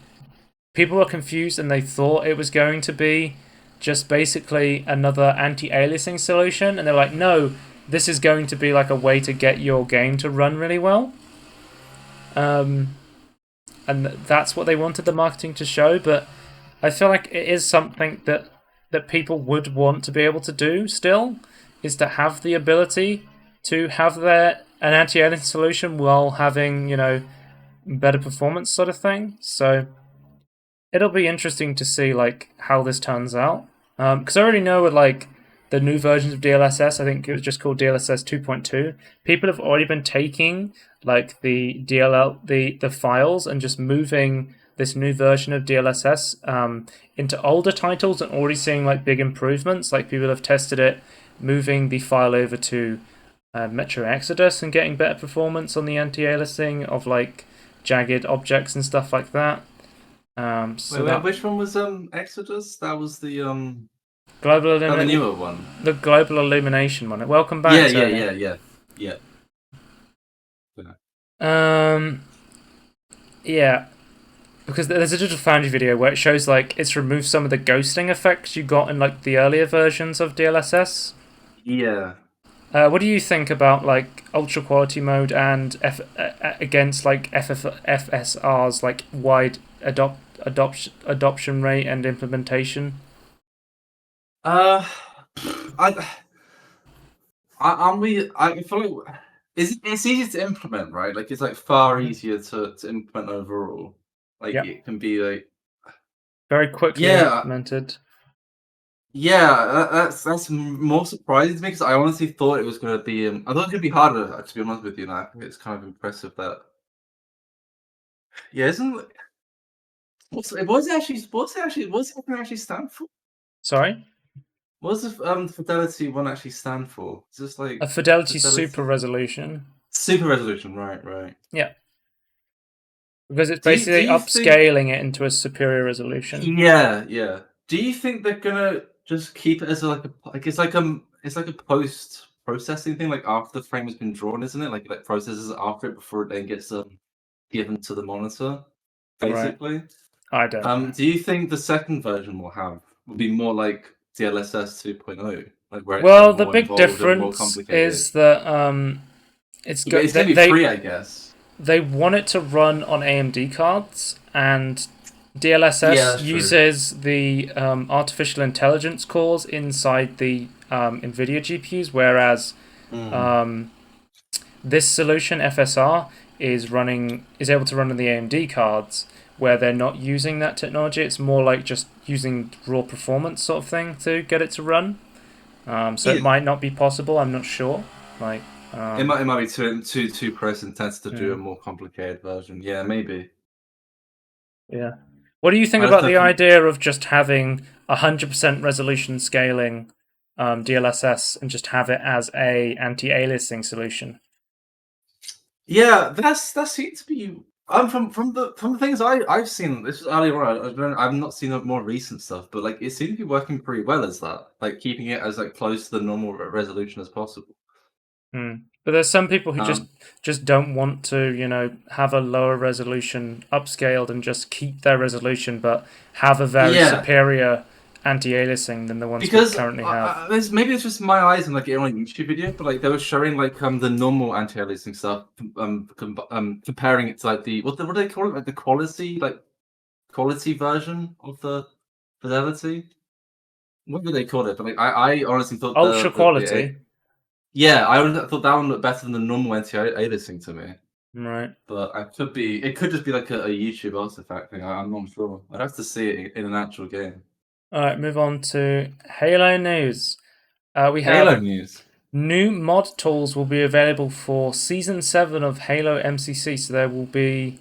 people were confused and they thought it was going to be just basically another anti-aliasing solution, and they're like, no, this is going to be like a way to get your game to run really well. Um, and that's what they wanted the marketing to show. But I feel like it is something that people would want to be able to do still, is to have the ability to have an anti-aliasing solution while having better performance sort of thing. So it'll be interesting to see like how this turns out. Because I already know with like the new versions of DLSS, I think it was just called DLSS 2.2. People have already been taking like the DLL the files and just moving this new version of DLSS into older titles and already seeing like big improvements. Like people have tested it, moving the file over to Metro Exodus and getting better performance on the anti-aliasing of like jagged objects and stuff like that. Wait, So wait, that which one was Exodus? That was global the newer one. the global illumination one. Welcome back, Yeah, yeah, Tony. yeah, yeah, yeah. Yeah. Um, yeah, because there's a Digital Foundry video where it shows like it's removed some of the ghosting effects you got in like the earlier versions of DLSS. Yeah. What do you think about like ultra quality mode and against like FSR's like wide adoption rate and implementation? Uh, I, I feel like it's easy to implement, right? Like it's like far Mm-hmm. easier to implement overall. Like Yep, it can be like, very quickly yeah, implemented. yeah. That's more surprising to me because I honestly thought it was gonna be. I thought it could be harder. To be honest with you, and I think it's kind of impressive that. Yeah, isn't what's it actually stand for? Sorry, What does the fidelity one actually stand for? Is this a like fidelity super fidelity resolution. super resolution? Right, right. Yeah, because it's Do basically you think? upscaling it into a superior resolution. Yeah, yeah. Do you think they're gonna just keep it as like it's like a post processing thing, like after the frame has been drawn, isn't it? Like processes after it before it then gets given to the monitor, Right. basically. I don't know. Do you think the second version will be more like DLSS 2.0, like where it's like Well, the more big involved and more difference complicated? is that It's gonna be free, I guess. they want it to run on AMD cards, and Yeah, DLSS that's true. uses the artificial intelligence cores inside the Nvidia GPUs, whereas Mm. um, this solution FSR is able to run on the AMD cards, where they're not using that technology. It's more like just using raw performance sort of thing to get it to run. So it Yeah, might not be possible. I'm not sure. Like, it might be too price intense to do a yeah. more complicated version. Yeah, maybe. Yeah. What do you think That's about the definitely. idea of just having 100% resolution scaling DLSS and just have it as a anti-aliasing solution? Yeah, that seems to be. From the things I've seen. This is earlier on. I've not seen the more recent stuff, but like it seems to be working pretty well as that. Like keeping it as like close to the normal resolution as possible. Hmm. But there's some people who Um. just don't want to, have a lower resolution upscaled and just keep their resolution, but have a very Yeah, superior anti-aliasing than the ones we because currently have. there's maybe it's just my eyes and like it on a YouTube video, but like they were showing like the normal anti-aliasing stuff, comparing it to like what do they call it, like the quality version of the fidelity. What do they call it? But like I honestly thought Ultra quality, yeah, thought that one looked better than the normal anti-aliasing to me. right? But it could just be like a YouTube artifact thing. I'm not sure. I'd have to see it in an actual game. All right, move on to Halo news. We Halo have news. new mod tools will be available for Season 7 of Halo MCC, so there will be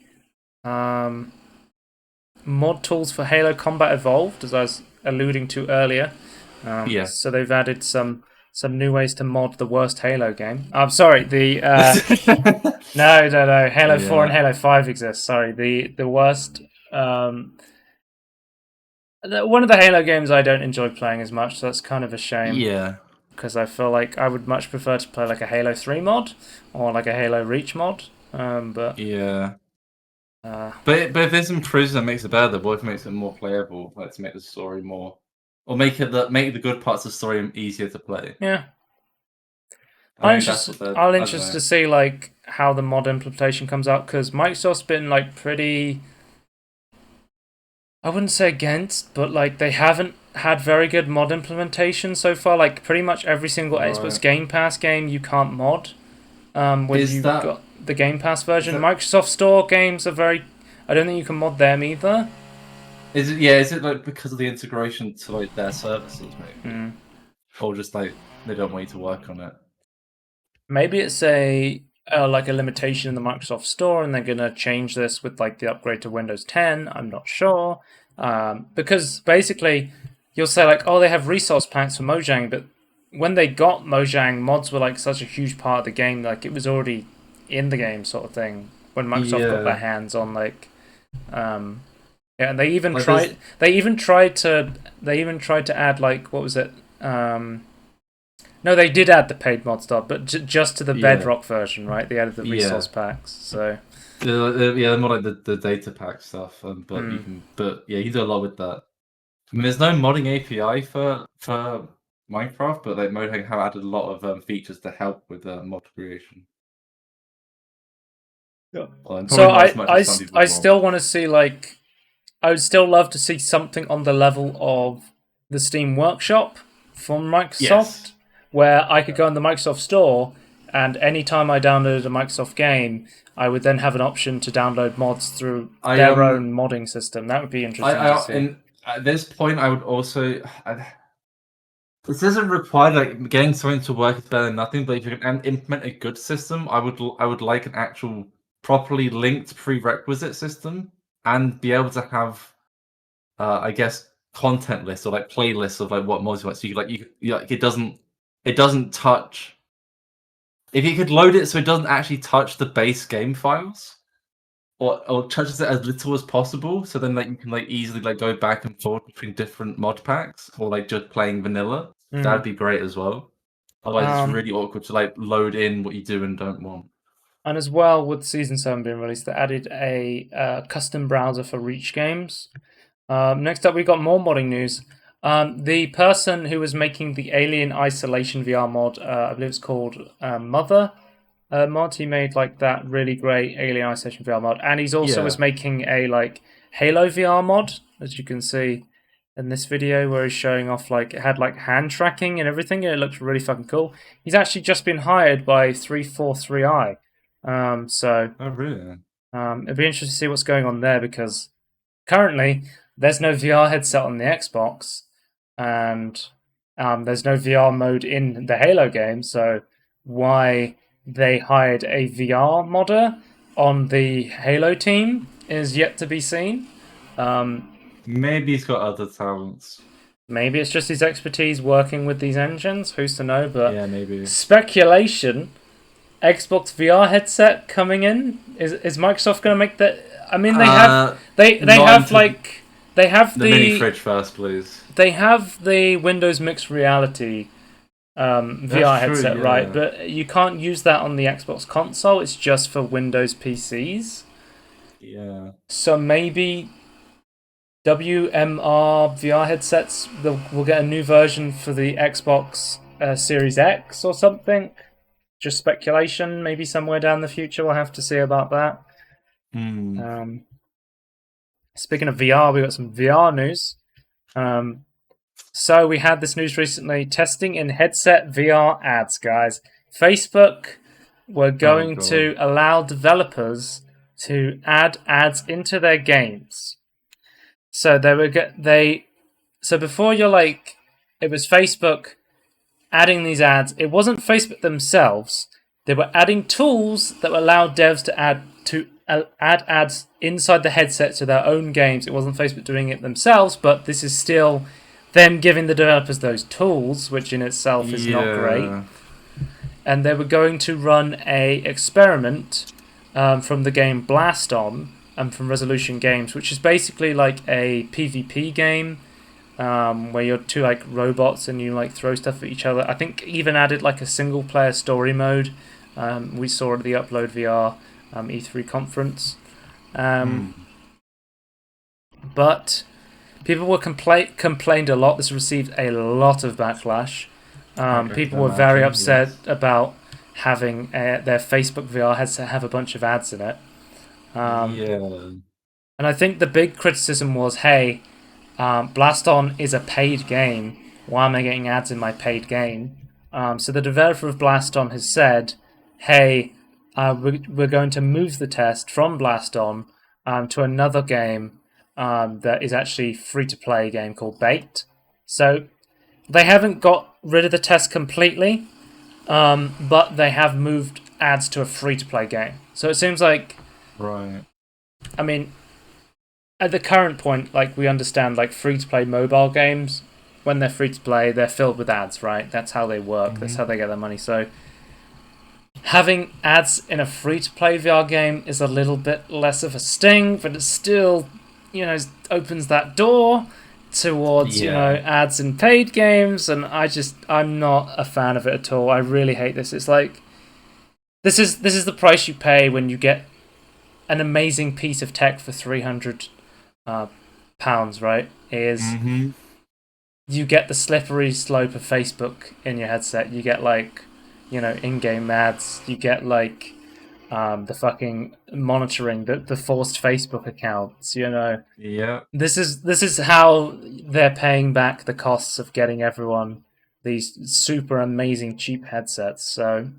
um, mod tools for Halo Combat Evolved, as I was alluding to earlier. Yeah. So they've added some new ways to mod the worst Halo game. I'm sorry, the no, Halo 4 and Yeah. Halo 5 exist. Sorry, the worst. One of the Halo games I don't enjoy playing as much, so that's kind of a shame. Yeah. Because I feel like I would much prefer to play like a Halo 3 mod or like a Halo Reach mod. But Yeah. uh, But if there's improvements that makes it better, the both makes it more playable, like to make the story more or make the good parts of the story easier to play. Yeah. I think that's what they're. I'm I don't interested know. to see like how the mod implementation comes out because Microsoft's been like pretty. I wouldn't say against, but like they haven't had very good mod implementation so far. Like pretty much every single Xbox Right. Game Pass game you can't mod. When Is you've that got the Game Pass version, that? Microsoft Store games are very. I don't think you can mod them either. Is it? Yeah. Is it like because of the integration to like their services, maybe, Hmm. or just like they don't want you to work on it? Maybe it's a like a limitation in the Microsoft Store, and they're gonna change this with like the upgrade to Windows 10. I'm not sure, because basically you'll say like, oh, they have resource packs for Mojang, but when they got Mojang, mods were like such a huge part of the game, like it was already in the game, sort of thing. When Microsoft got their Yeah. hands on like, yeah, and they even Like there's. tried, they even tried to add like what was it? No, they did add the paid mod stuff, but just to the Yeah. Bedrock version, right? They added the resource Yeah. packs. So, Yeah, they're more like the data pack stuff, but hmm. yeah, you do a lot with that. I mean, there's no modding API for Minecraft, but like Mojang have added a lot of features to help with mod creation. Yeah. Well, and So probably not as much as some people I would want. still want to see like I would still love to see something on the level of the Steam Workshop from Microsoft, Yes, where I could go in the Microsoft Store and anytime I downloaded a Microsoft game, I would then have an option to download mods through I their own modding system. That would be interesting to see. and at this point, I would also. This isn't required. Like getting something to work is better than nothing. But if you can implement a good system, I would like an actual properly linked prerequisite system and be able to have I guess content lists or like playlists of like what mods you want. So you like it doesn't touch. If you could load it so it doesn't actually touch the base game files, or touches it as little as possible, so then like you can like easily like go back and forth between different mod packs or like just playing vanilla. That'd Mm. be great as well. Otherwise, it's Um, really awkward to like load in what you do and don't want. and as well, with Season 7 being released, they added a custom browser for Reach games. Next up, we got more modding news. The person who was making the Alien Isolation VR mod, I believe it's called Mother mod. He made like that really great Alien Isolation VR mod, and he's also was Yeah, making a like Halo VR mod, as you can see in this video, where he's showing off like it had like hand tracking and everything, and it looked really fucking cool. He's actually just been hired by 343i, so oh really? it'd be interesting to see what's going on there because currently there's no VR headset on the Xbox, and there's no VR mode in the Halo game. So why they hired a VR modder on the Halo team is yet to be seen. Um, Maybe he's got other talents. Maybe it's just his expertise working with these engines. Who's to know? But Yeah, maybe. speculation: Xbox VR headset coming in. Is Microsoft going to make that? I mean, they Not have into like they have the mini fridge first, please. they have the Windows Mixed Reality That's VR true. headset, right? Yeah, But you can't use that on the Xbox console. It's just for Windows PCs. yeah. So maybe WMR VR headsets will get a new version for the Xbox Series X or something. Just speculation. Maybe somewhere down the future we'll have to see about that. Hmm. Um, Speaking of VR, we got some VR news. So we had this news recently: testing in headset VR ads, guys. Facebook were Oh going god. to allow developers to add ads into their games. So so before you're like it was Facebook adding these ads. It wasn't Facebook themselves. They were adding tools that allowed devs to add ads inside the headset to their own games. It wasn't Facebook doing it themselves, but this is still them giving the developers those tools, which in itself is not great. Yeah. And they were going to run a experiment from the game Blast On and from Resolution Games, which is basically like a PvP game where you're two like robots and you like throw stuff at each other. I think even added like a single player story mode. We saw at the Upload VR E3 conference. Hmm. But People were complained a lot. This received a lot of backlash. I can People were very imagine. upset Yes. about having their Facebook VR headset have a bunch of ads in it. Yeah. And I think the big criticism was, hey, Blast On is a paid game. Why am I getting ads in my paid game? So the developer of Blast On has said, hey, we're going to move the test from Blast On to another game that is actually free to play game called Baked. So they haven't got rid of the test completely, but they have moved ads to a free to play game. So it seems like, Right. I mean, at the current point, like we understand, like free to play mobile games, when they're free to play, they're filled with ads, right? That's how they work. That's Hmm. how they get their money. So having ads in a free to play VR game is a little bit less of a sting, but it still, opens that door towards Yeah. ads in paid games, and I'm not a fan of it at all. I really hate this. It's like this is the price you pay when you get an amazing piece of tech for 300 uh, pounds, right? Is Hmm. you get the slippery slope of Facebook in your headset. You get like, in-game ads. You get like the fucking monitoring, the forced Facebook accounts. Yeah. This is how they're paying back the costs of getting everyone these super amazing cheap headsets. So,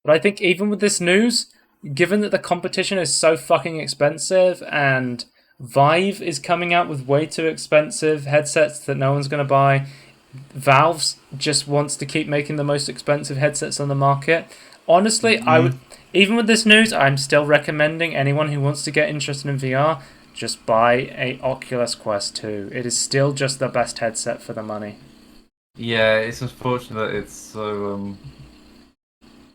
but I think even with this news, given that the competition is so fucking expensive and Vive is coming out with way too expensive headsets that no one's going to buy, Valve's just wants to keep making the most expensive headsets on the market. Honestly, I would, Hmm. even with this news, I'm still recommending anyone who wants to get interested in VR just buy a Oculus Quest 2. It is still just the best headset for the money. Yeah, it's unfortunate it's so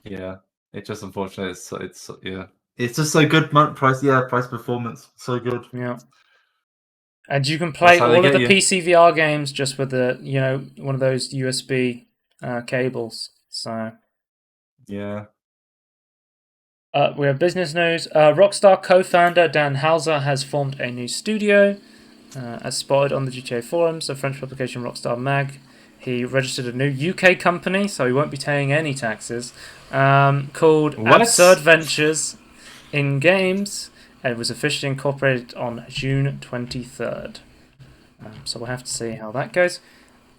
yeah. It's just unfortunate yeah. It's just so good price, yeah, price performance. So good. Yeah. And you can That's play how they all of get the you. PC VR games just with one of those USB cables. So Yeah. we have business news. Rockstar co-founder Dan Houser has formed a new studio. As spotted on the GTA forums, the French publication Rockstar Mag. He registered a new UK company, so he won't be paying any taxes, called Absurd What? Ventures in Games, and it was officially incorporated on June 23rd. So we'll have to see how that goes.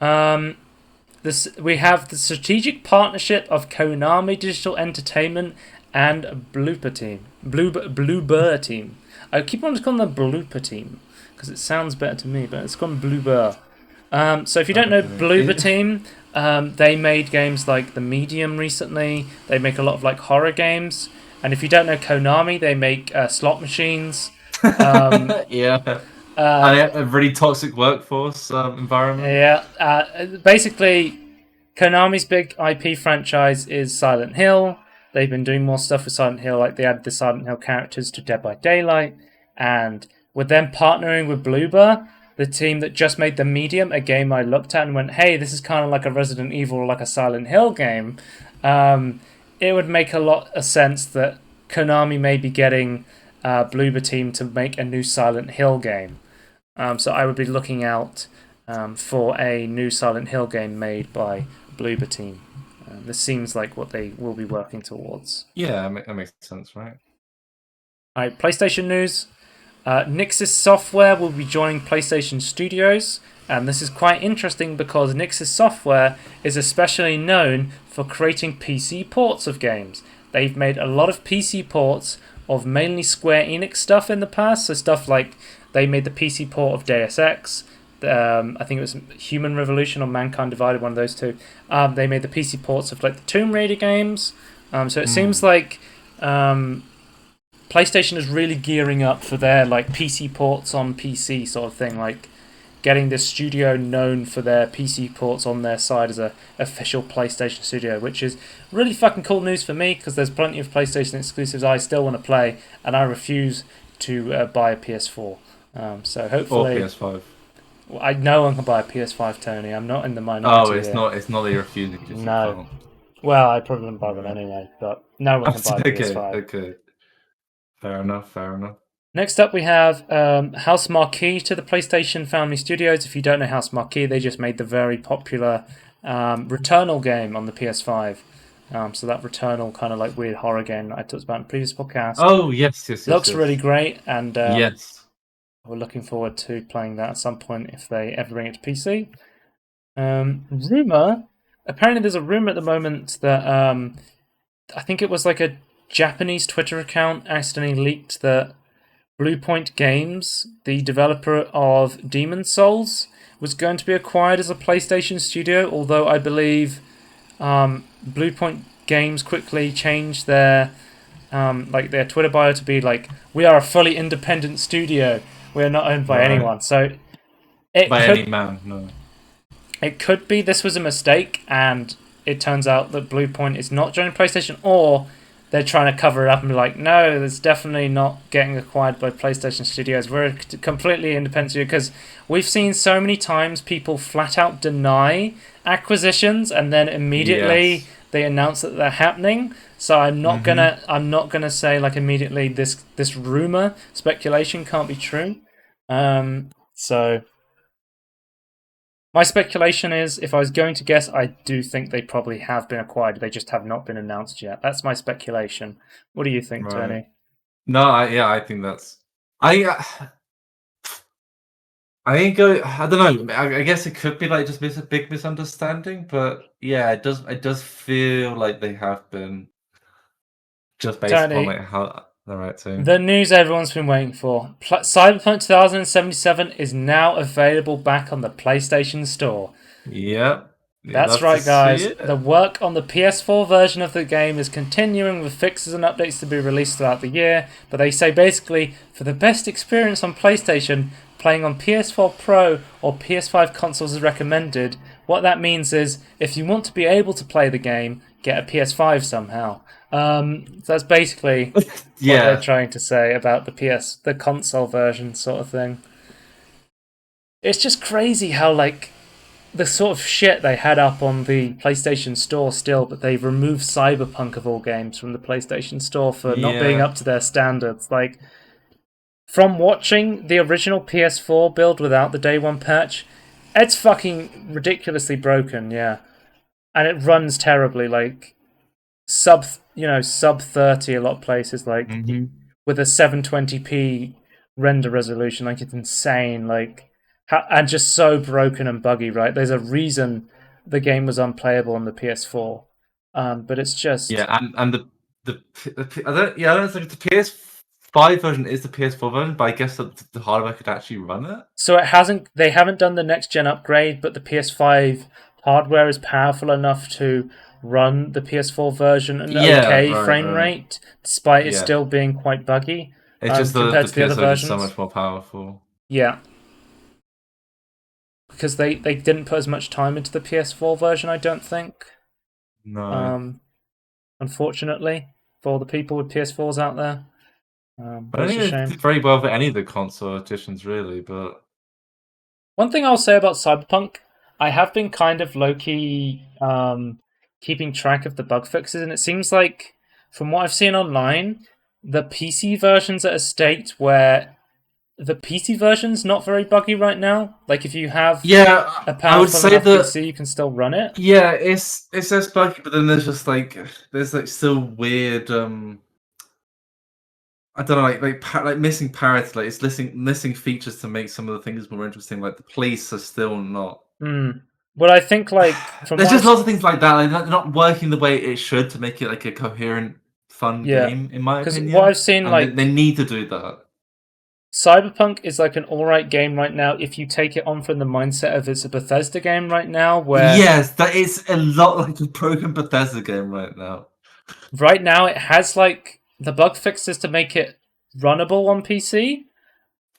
Um, we have the strategic partnership of Konami Digital Entertainment and Blooper Team. Bloober Team. I keep on just calling them Blooper Team because it sounds better to me, but it's called Bloober. So if you don't know Okay. Bloober Team, they made games like The Medium recently. They make a lot of like horror games. And if you don't know Konami, they make slot machines. Um, Yeah. uh, And a really toxic workforce environment. yeah, basically Konami's big IP franchise is Silent Hill. They've been doing more stuff with Silent Hill, like they added the Silent Hill characters to Dead by Daylight, and with them partnering with Bloober, the team that just made The Medium, a game I looked at and went, "Hey, this is kind of like a Resident Evil or like a Silent Hill game." Um, it would make a lot of sense that Konami may be getting Bloober team to make a new Silent Hill game. So I would be looking out for a new Silent Hill game made by Bloober Team. This seems like what they will be working towards. Yeah, that makes sense, right? All right, PlayStation news. Nixis Software will be joining PlayStation Studios, and this is quite interesting because Nixis Software is especially known for creating PC ports of games. They've made a lot of PC ports of mainly Square Enix stuff in the past, so stuff like they made the PC port of Deus Ex. I think it was Human Revolution or Mankind Divided, one of those two. They made the PC ports of like the Tomb Raider games. So it seems Hmm. like PlayStation is really gearing up for their like PC ports on PC sort of thing, like getting this studio known for their PC ports on their side as a official PlayStation studio, which is really fucking cool news for me because there's plenty of PlayStation exclusives I still want to play, and I refuse to buy a PS4. So Or hopefully, PS5. I know I can buy a PS5, Tony. I'm not in the Oh, minority it's here. not. It's not that you're refusing; just you No. can't. Well, I probably wouldn't buy them Right. anyway, but no one can buy a Okay. PS5. Okay. Fair enough. Fair enough. Next up, we have House Marquee to the PlayStation Family Studios. If you don't know House Marquee, they just made the very popular Returnal game on the PS5. So that Returnal kind of like weird horror game that I talked about in the previous podcast Oh yes, yes, yes, looks really yes, great, and yes. we're looking forward to playing that at some point if they ever bring it to PC. Rumor. Apparently, there's a rumor at the moment that I think it was like a Japanese Twitter account accidentally leaked that Bluepoint Games, the developer of Demon's Souls, was going to be acquired as a PlayStation studio. Although I believe Bluepoint Games quickly changed their their Twitter bio to be like, "We are a fully independent studio. We are not owned by Right. anyone." So it By any could man, no. it could be this was a mistake, and it turns out that Bluepoint is not joining PlayStation, or they're trying to cover it up and be like, no, it's definitely not getting acquired by PlayStation Studios. We're a completely independent studio, because we've seen so many times people flat out deny acquisitions and then immediately Yes. they announce that they're happening. So Mm-hmm. I'm not gonna say like immediately this rumor speculation can't be true. So my speculation is, if I was going to guess, I do think they probably have been acquired. They just have not been announced yet. That's my speculation. What do you think, Right. Tony? No, yeah, I think that's. I think I don't know. I guess it could be like just a big misunderstanding, but yeah, it does feel like they have been just based upon Tony, like how the right thing. the news everyone's been waiting for. Cyberpunk 2077 is now available back on the PlayStation Store. Yep. You'd That's love to right, see guys. The it. work on the PS4 version of the game is continuing with fixes and updates to be released throughout the year, but they say basically, for the best experience on PlayStation, playing on PS4 Pro or PS5 consoles is recommended. What that means is, if you want to be able to play the game, get a PS5 somehow. That's basically what they're Yeah. trying to say about the console version sort of thing. It's just crazy how, like, the sort of shit they had up on the PlayStation Store still, but they've removed Cyberpunk of all games from the PlayStation Store for not being Yeah. up to their standards. Like, from watching the original PS4 build without the day one patch, it's fucking ridiculously broken, yeah. And it runs terribly, like sub 30 a lot of places, like Hmm. with a 720p render resolution, like it's insane, like and just so broken and buggy, right? There's a reason the game was unplayable on the PS4, but it's just Yeah, and I don't think the PS5 version is the PS4 version, but I guess that the hardware could actually run it. so they haven't done the next gen upgrade, but the PS5 hardware is powerful enough to run the PS4 version at an Yeah, okay right, frame right. rate, despite it Yeah. still being quite buggy It's just compared the to the other PS5 is just so versions. much more powerful. Yeah, because they didn't put as much time into the PS4 version, I don't think. No. Um, Unfortunately, for the people with PS4s out there, I don't which is a think they shame. did very well for any of the console editions really, but One thing I'll say about Cyberpunk, I have been kind of low key keeping track of the bug fixes, and it seems like, from what I've seen online, the PC version's at a state where the PC version's not very buggy right now. Like, if you have yeah, a I would powerful say enough that PC, you can still run it. yeah, it's less buggy, but then there's like still weird I don't know, like missing parity, like it's missing features to make some of the things more interesting. Like the police are still not. Hmm. But I think, like, from There's what just I've lots of things like that. Like they're not working the way it should to make it like a coherent, fun yeah, game, in my because what opinion. I've seen, And they like, need to do that. Cyberpunk is like an alright game right now if you take it on from the mindset of it's a Bethesda game right now, where Yes, that is a lot like a broken Bethesda game right now. right now it has like the bug fixes to make it runnable on PC,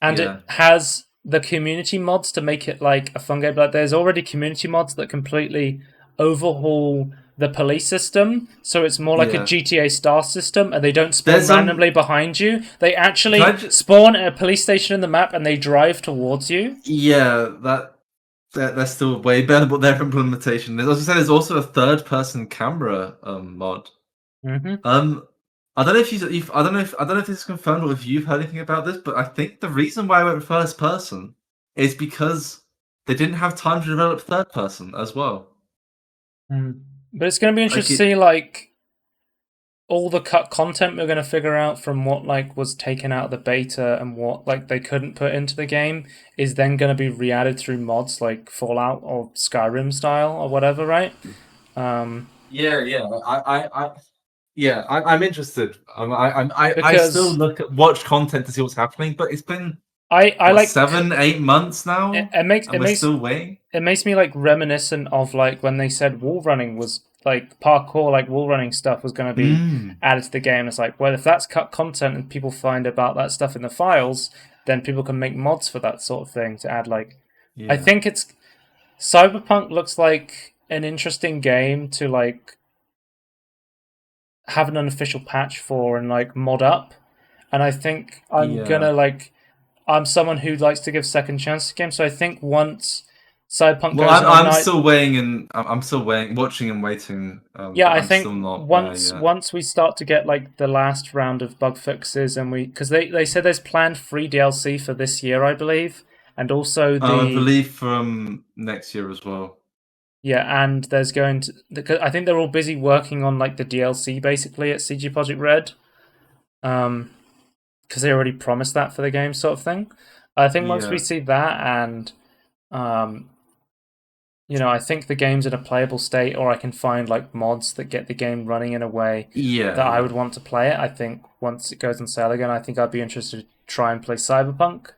and it Yeah, has the community mods to make it like a fun game. Like, there's already community mods that completely overhaul the police system, so it's more like a yeah. GTA star system, and they don't spawn There's randomly behind you. They can I actually just spawn at a police station in the map, and they drive towards you. yeah, that's still way better than their implementation. As I said, there's also a third person camera mod. Hmm. Um I don't know if I don't know if this is confirmed or if you've heard anything about this, but I think the reason why I went first person is because they didn't have time to develop third person as well. But it's going to be Like interesting to it, see like all the cut content we're going to figure out from what like was taken out of the beta and what like they couldn't put into the game is then going to be re-added through mods like Fallout or Skyrim style or whatever, right? yeah, yeah. Yeah, I'm interested. I still Because watch content to see what's happening, but it's been I what like 7, 8 months it, now, it makes and we're still waiting. it makes me like reminiscent of like when they said wall running was like parkour, like wall running stuff was going to be Mm, added to the game. It's like, well, if that's cut content and people find about that stuff in the files, then people can make mods for that sort of thing to add. Like, I yeah, think it's Cyberpunk looks like an interesting game to like have an unofficial patch for and like mod up. And I think I'm yeah. gonna like I'm someone who likes to give second chances to games, so I think once Cyberpunk Well, goes I'm in a I'm night, still waiting, and I'm still waiting, watching and waiting. yeah, But I I'm think still not there once yet. once we start to get like the last round of bug fixes, and we because they said there's planned free DLC for this year, I believe, and also I the believe from next year as well. yeah, and there's going to because I think they're all busy working on like the DLC basically at CG Project Red, um, because they already promised that for the game, sort of thing. I think once we Yeah, see that and um, I think the game's in a playable state, or I can find like mods that get the game running in a way yeah, that I yeah, would want to play it. I think once it goes on sale again, I think I'd be interested to try and play Cyberpunk.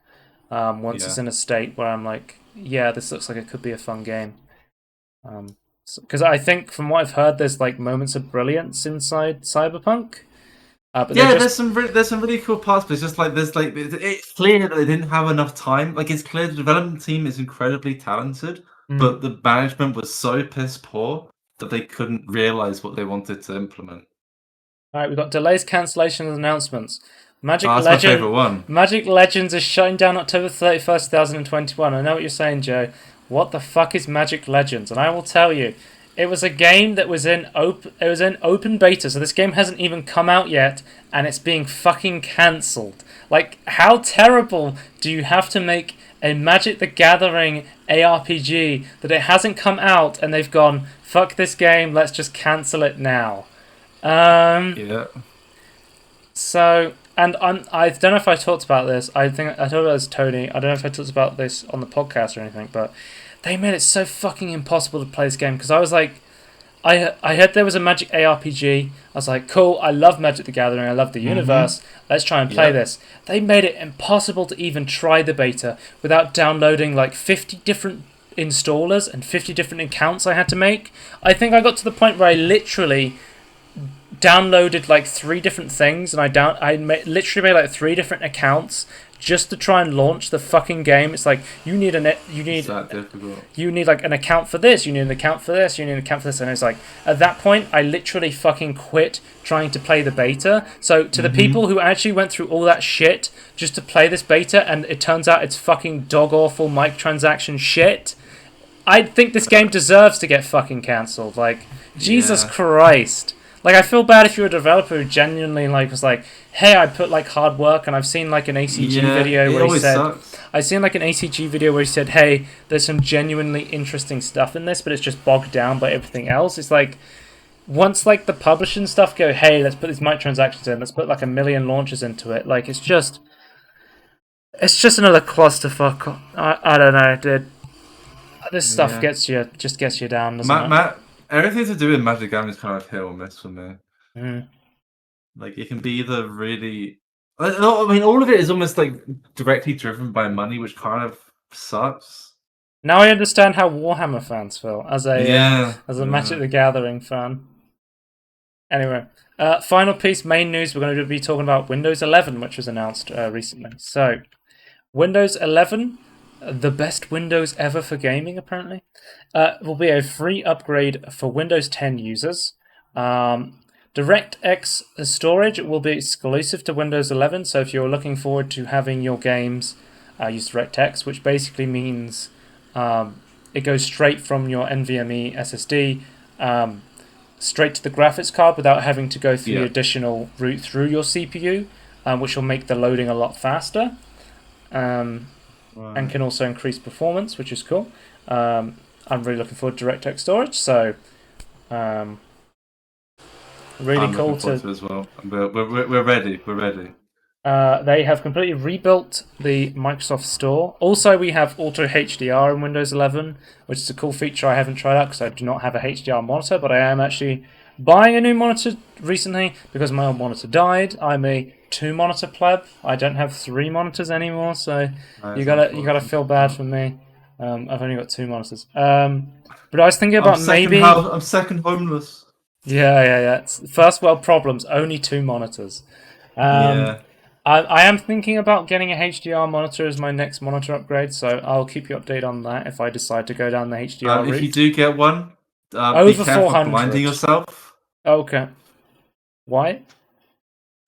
Once it's yeah. in a state where I'm like, yeah, this looks like it could be a fun game. Because I think from what I've heard, there's like moments of brilliance inside Cyberpunk, but they're Yeah, just there's some really cool parts, but it's just like it's clear that they didn't have enough time. Like it's clear the development team is incredibly talented, mm. but the management was so piss poor that they couldn't realize what they wanted to implement. All right, we've got delays, cancellations, and announcements. Oh, that's my favorite one. Magic Legends is shutting down October 31st, 2021. I know what you're saying, Joe. What the fuck is Magic Legends? And I will tell you, it was a game that was in open beta, so this game hasn't even come out yet, and it's being fucking cancelled. Like, how terrible do you have to make a Magic the Gathering ARPG that it hasn't come out and they've gone, fuck this game, let's just cancel it now. Um, Yeah. so, and I don't know if I talked about this. I think I talked about this, Tony. I don't know if I talked about this on the podcast or anything, but they made it so fucking impossible to play this game because I was like, I heard there was a Magic ARPG. I was like, cool. I love Magic the Gathering. I love the Mm-hmm. universe. Let's try and play Yep. this. They made it impossible to even try the beta without downloading like 50 different installers and 50 different accounts I had to make. I think I got to the point where I literally downloaded like three different things, and literally made like three different accounts just to try and launch the fucking game. It's like It's that difficult. you need like an account for this, you need an account for this, you need an account for this, and it's like at that point I literally fucking quit trying to play the beta. So to the Mm-hmm. people who actually went through all that shit just to play this beta, and it turns out it's fucking dog awful microtransaction shit. I think this game deserves to get fucking cancelled. Like, Jesus Yeah. Christ. Like, I feel bad if you're a developer who genuinely like was like, hey, I put like hard work, and I've seen like an ACG Yeah. video It where he always said, sucks. I've seen like an ACG video where he said, hey, there's some genuinely interesting stuff in this, but it's just bogged down by everything else. It's like once like the publishing stuff go, hey, let's put these microtransactions in, let's put like a million launches into it. Like it's just another clusterfuck. I don't know, dude. This stuff Yeah. gets you down, doesn't Matt, it? Matt, everything to do with Magic Gathering is kind of hit or miss for me. Mm. Like it can be either really. I mean, all of it is almost like directly driven by money, which kind of sucks. Now I understand how Warhammer fans feel Yeah. as a Magic Yeah. the Gathering fan. Anyway, final piece, main news. We're going to be talking about Windows 11, which was announced recently. So, Windows 11, the best Windows ever for gaming, apparently, will be a free upgrade for Windows 10 users. DirectX storage will be exclusive to Windows 11. So, if you're looking forward to having your games use DirectX, which basically means it goes straight from your NVMe SSD straight to the graphics card without having to go through the Yeah. additional route through your CPU, which will make the loading a lot faster, and Right. can also increase performance, which is cool. I'm really looking forward to DirectX storage, so um, really I'm looking cool forward to. to it as well. We're ready. We're ready. They have completely rebuilt the Microsoft Store. Also, we have Auto HDR in Windows 11, which is a cool feature I haven't tried out because I do not have a HDR monitor, but I am actually buying a new monitor recently because my old monitor died. I'm a 2 monitor pleb. I don't have 3 monitors anymore, so That you is gotta feel bad unfortunate. for me. I've only got 2 monitors. But I was thinking about maybe. I'm second homeless. Yeah. It's first world problems. Only 2 monitors. Um, Yeah. I am thinking about getting a HDR monitor as my next monitor upgrade, so I'll keep you updated on that if I decide to go down the HDR If you route. do get one, be Over careful of blinding 400. yourself. Okay. Why?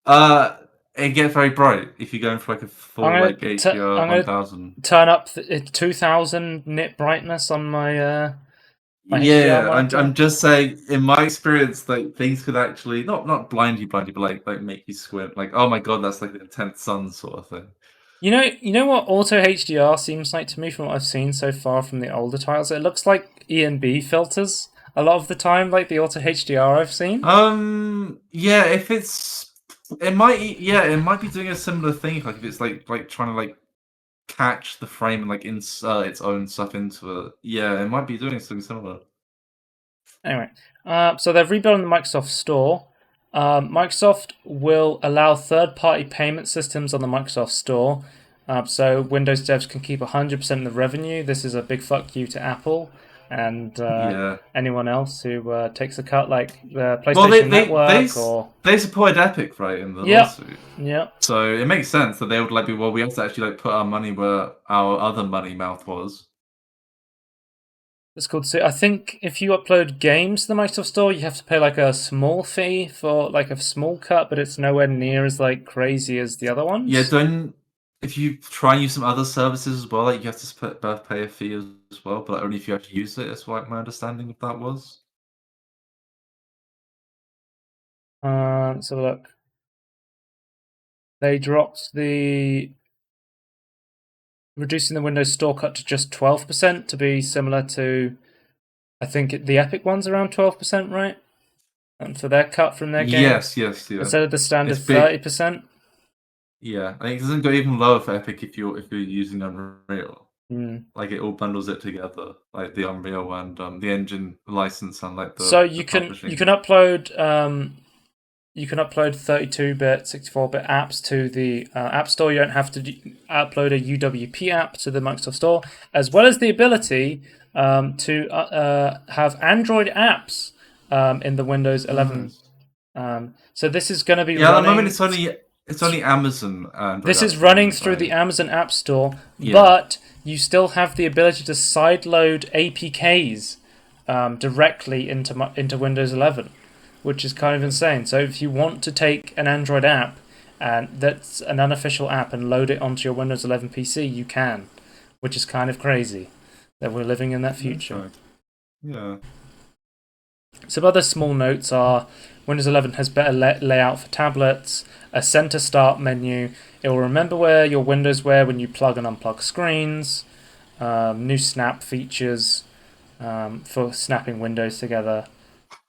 Uh, it gets very bright if you're going for like a I'm full gonna like HDR I'm gonna 1000. turn up 2000 nit brightness on my my HDR Yeah, monitor. I'm just saying. In my experience, like things could actually not blind you, but like make you squint. Like, oh my god, that's like the intense sun sort of thing. You know what Auto HDR seems like to me from what I've seen so far from the older titles. It looks like ENB filters a lot of the time, like the Auto HDR I've seen. Yeah, if it's, it might, yeah, it might be doing a similar thing. Like if it's like trying to like catch the frame and like insert its own stuff into it. Yeah, it might be doing something similar. Anyway, so they're rebuilding the Microsoft Store. Microsoft will allow third-party payment systems on the Microsoft Store, so Windows devs can keep 100% of the revenue. This is a big fuck you to Apple and Yeah. anyone else who takes a cut, like the Well, PlayStation Network or they supported Epic, right, in the yeah, lawsuit. yeah. So it makes sense that they would like be, well, we have to actually like put our money where our other money mouth was. It's called. I think if you upload games to the Microsoft Store, you have to pay like a small fee for like a small cut, but it's nowhere near as like crazy as the other Yeah, ones. don't, if you try and use some other services as well, like you have to pay a fee as well, but only if you actually use it. That's what my understanding of that was. So look, they dropped the reducing the Windows Store cut to just 12% to be similar to, I think the Epic one's around 12%, right? And for their cut from their games Yeah. instead of the standard It's big. 30%. Yeah, I think it doesn't go even lower for Epic if you're using Unreal. Mm. Like it all bundles it together, like the Unreal and the engine license and like So the you publishing. can upload you can upload 32-bit, 64-bit apps to the App Store. You don't have to upload a UWP app to the Microsoft Store, as well as the ability to have Android apps in the Windows 11. Nice. So this is going to be Yeah, at the moment running. it's only Amazon Android This is apps at the running moment, through the right? Amazon App Store, Yeah. but you still have the ability to sideload APKs directly into Windows 11, which is kind of insane. So if you want to take an Android app and that's an unofficial app and load it onto your Windows 11 PC, you can, which is kind of crazy that we're living in that future. Okay. Yeah. Some other small notes are Windows 11 has better layout for tablets, a center start menu. It will remember where your windows were when you plug and unplug screens, new snap features for snapping windows together.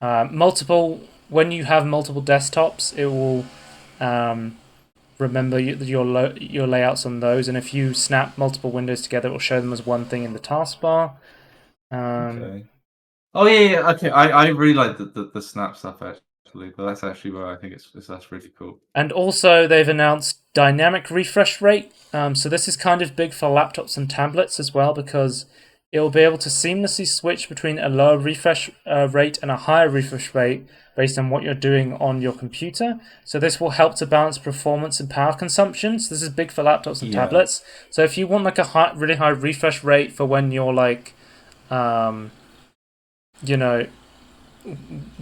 When you have multiple desktops, it will remember your layouts on those, and if you snap multiple windows together, it will show them as one thing in the taskbar. Okay. Oh yeah. Okay. I really like the snap stuff actually, but that's actually where I think that's really cool. And also, they've announced dynamic refresh rate. So this is kind of big for laptops and tablets as well because it will be able to seamlessly switch between a lower refresh rate and a higher refresh rate based on what you're doing on your computer. So this will help to balance performance and power consumption. So this is big for laptops and Yeah. tablets. So if you want like a really high refresh rate for when you're like, you know,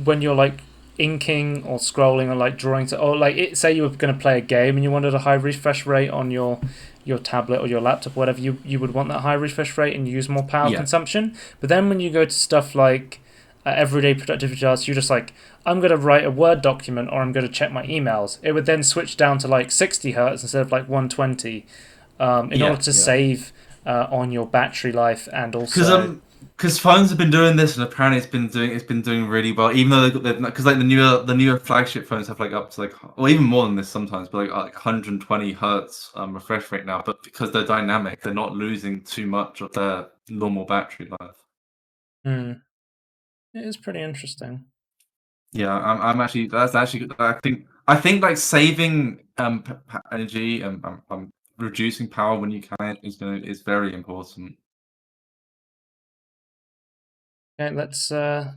when you're like inking or scrolling or like drawing or like say you were going to play a game and you wanted a high refresh rate on your tablet or your laptop or whatever, you would want that high refresh rate and use more power Yeah. consumption. But then when you go to stuff like everyday productivity tasks, you're just like, I'm going to write a Word document or I'm going to check my emails. It would then switch down to like 60 hertz instead of like 120, in order Yeah, to yeah. save on your battery life and Because also. because phones have been doing this, and apparently it's been doing really well. Even though because like the newer flagship phones have like up to like, or even more than this sometimes, but like 120 hertz refresh rate now. But because they're dynamic, they're not losing too much of their normal battery life. Hmm, it is pretty interesting. Yeah, I'm actually that's actually I think like saving energy and reducing power when you can is very important. Okay, let's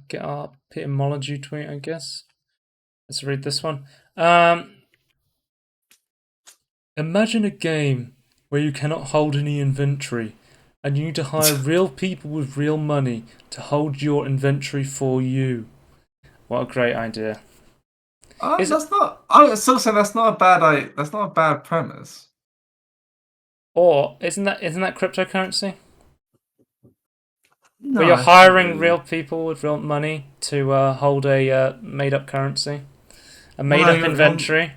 get our etymology tweet, I guess. Let's read this one. Imagine a game where you cannot hold any inventory and you need to hire real people with real money to hold your inventory for you. What a great idea. Is it, That's not. I would still say that's not a bad. That's not a bad premise. or isn't that cryptocurrency? Where you're No, it's not hiring really. real people with real money to hold a made up currency, a Well, made no, up inventory.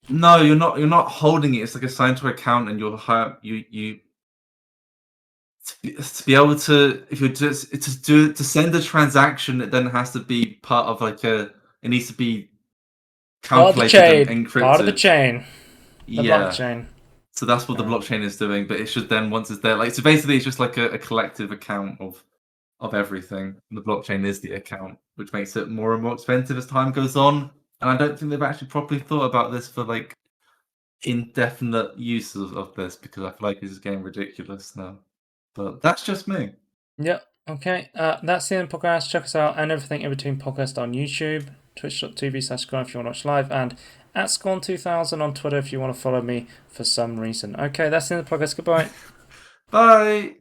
no, you're not. You're not holding it. It's like assigned to an account, and you'll hire you to be able to if you're to send a transaction. It then has to be part of like a. It needs to be Part of the calculated and chain. Part of the encrypted. chain. The Yeah. blockchain. So that's what the Yeah. blockchain is doing, but it should then once it's there, like so basically it's just like a collective account of everything. The blockchain is the account, which makes it more and more expensive as time goes on. And I don't think they've actually properly thought about this for like indefinite use of this because I feel like this is getting ridiculous now. But that's just me. Yep. Okay. That's the end of the podcast. Check us out and everything in between podcast on YouTube, twitch.tv/Scorn if you want to watch live, and at Scorn2000 on Twitter if you want to follow me for some reason. Okay, that's the end of the podcast. Goodbye. Bye.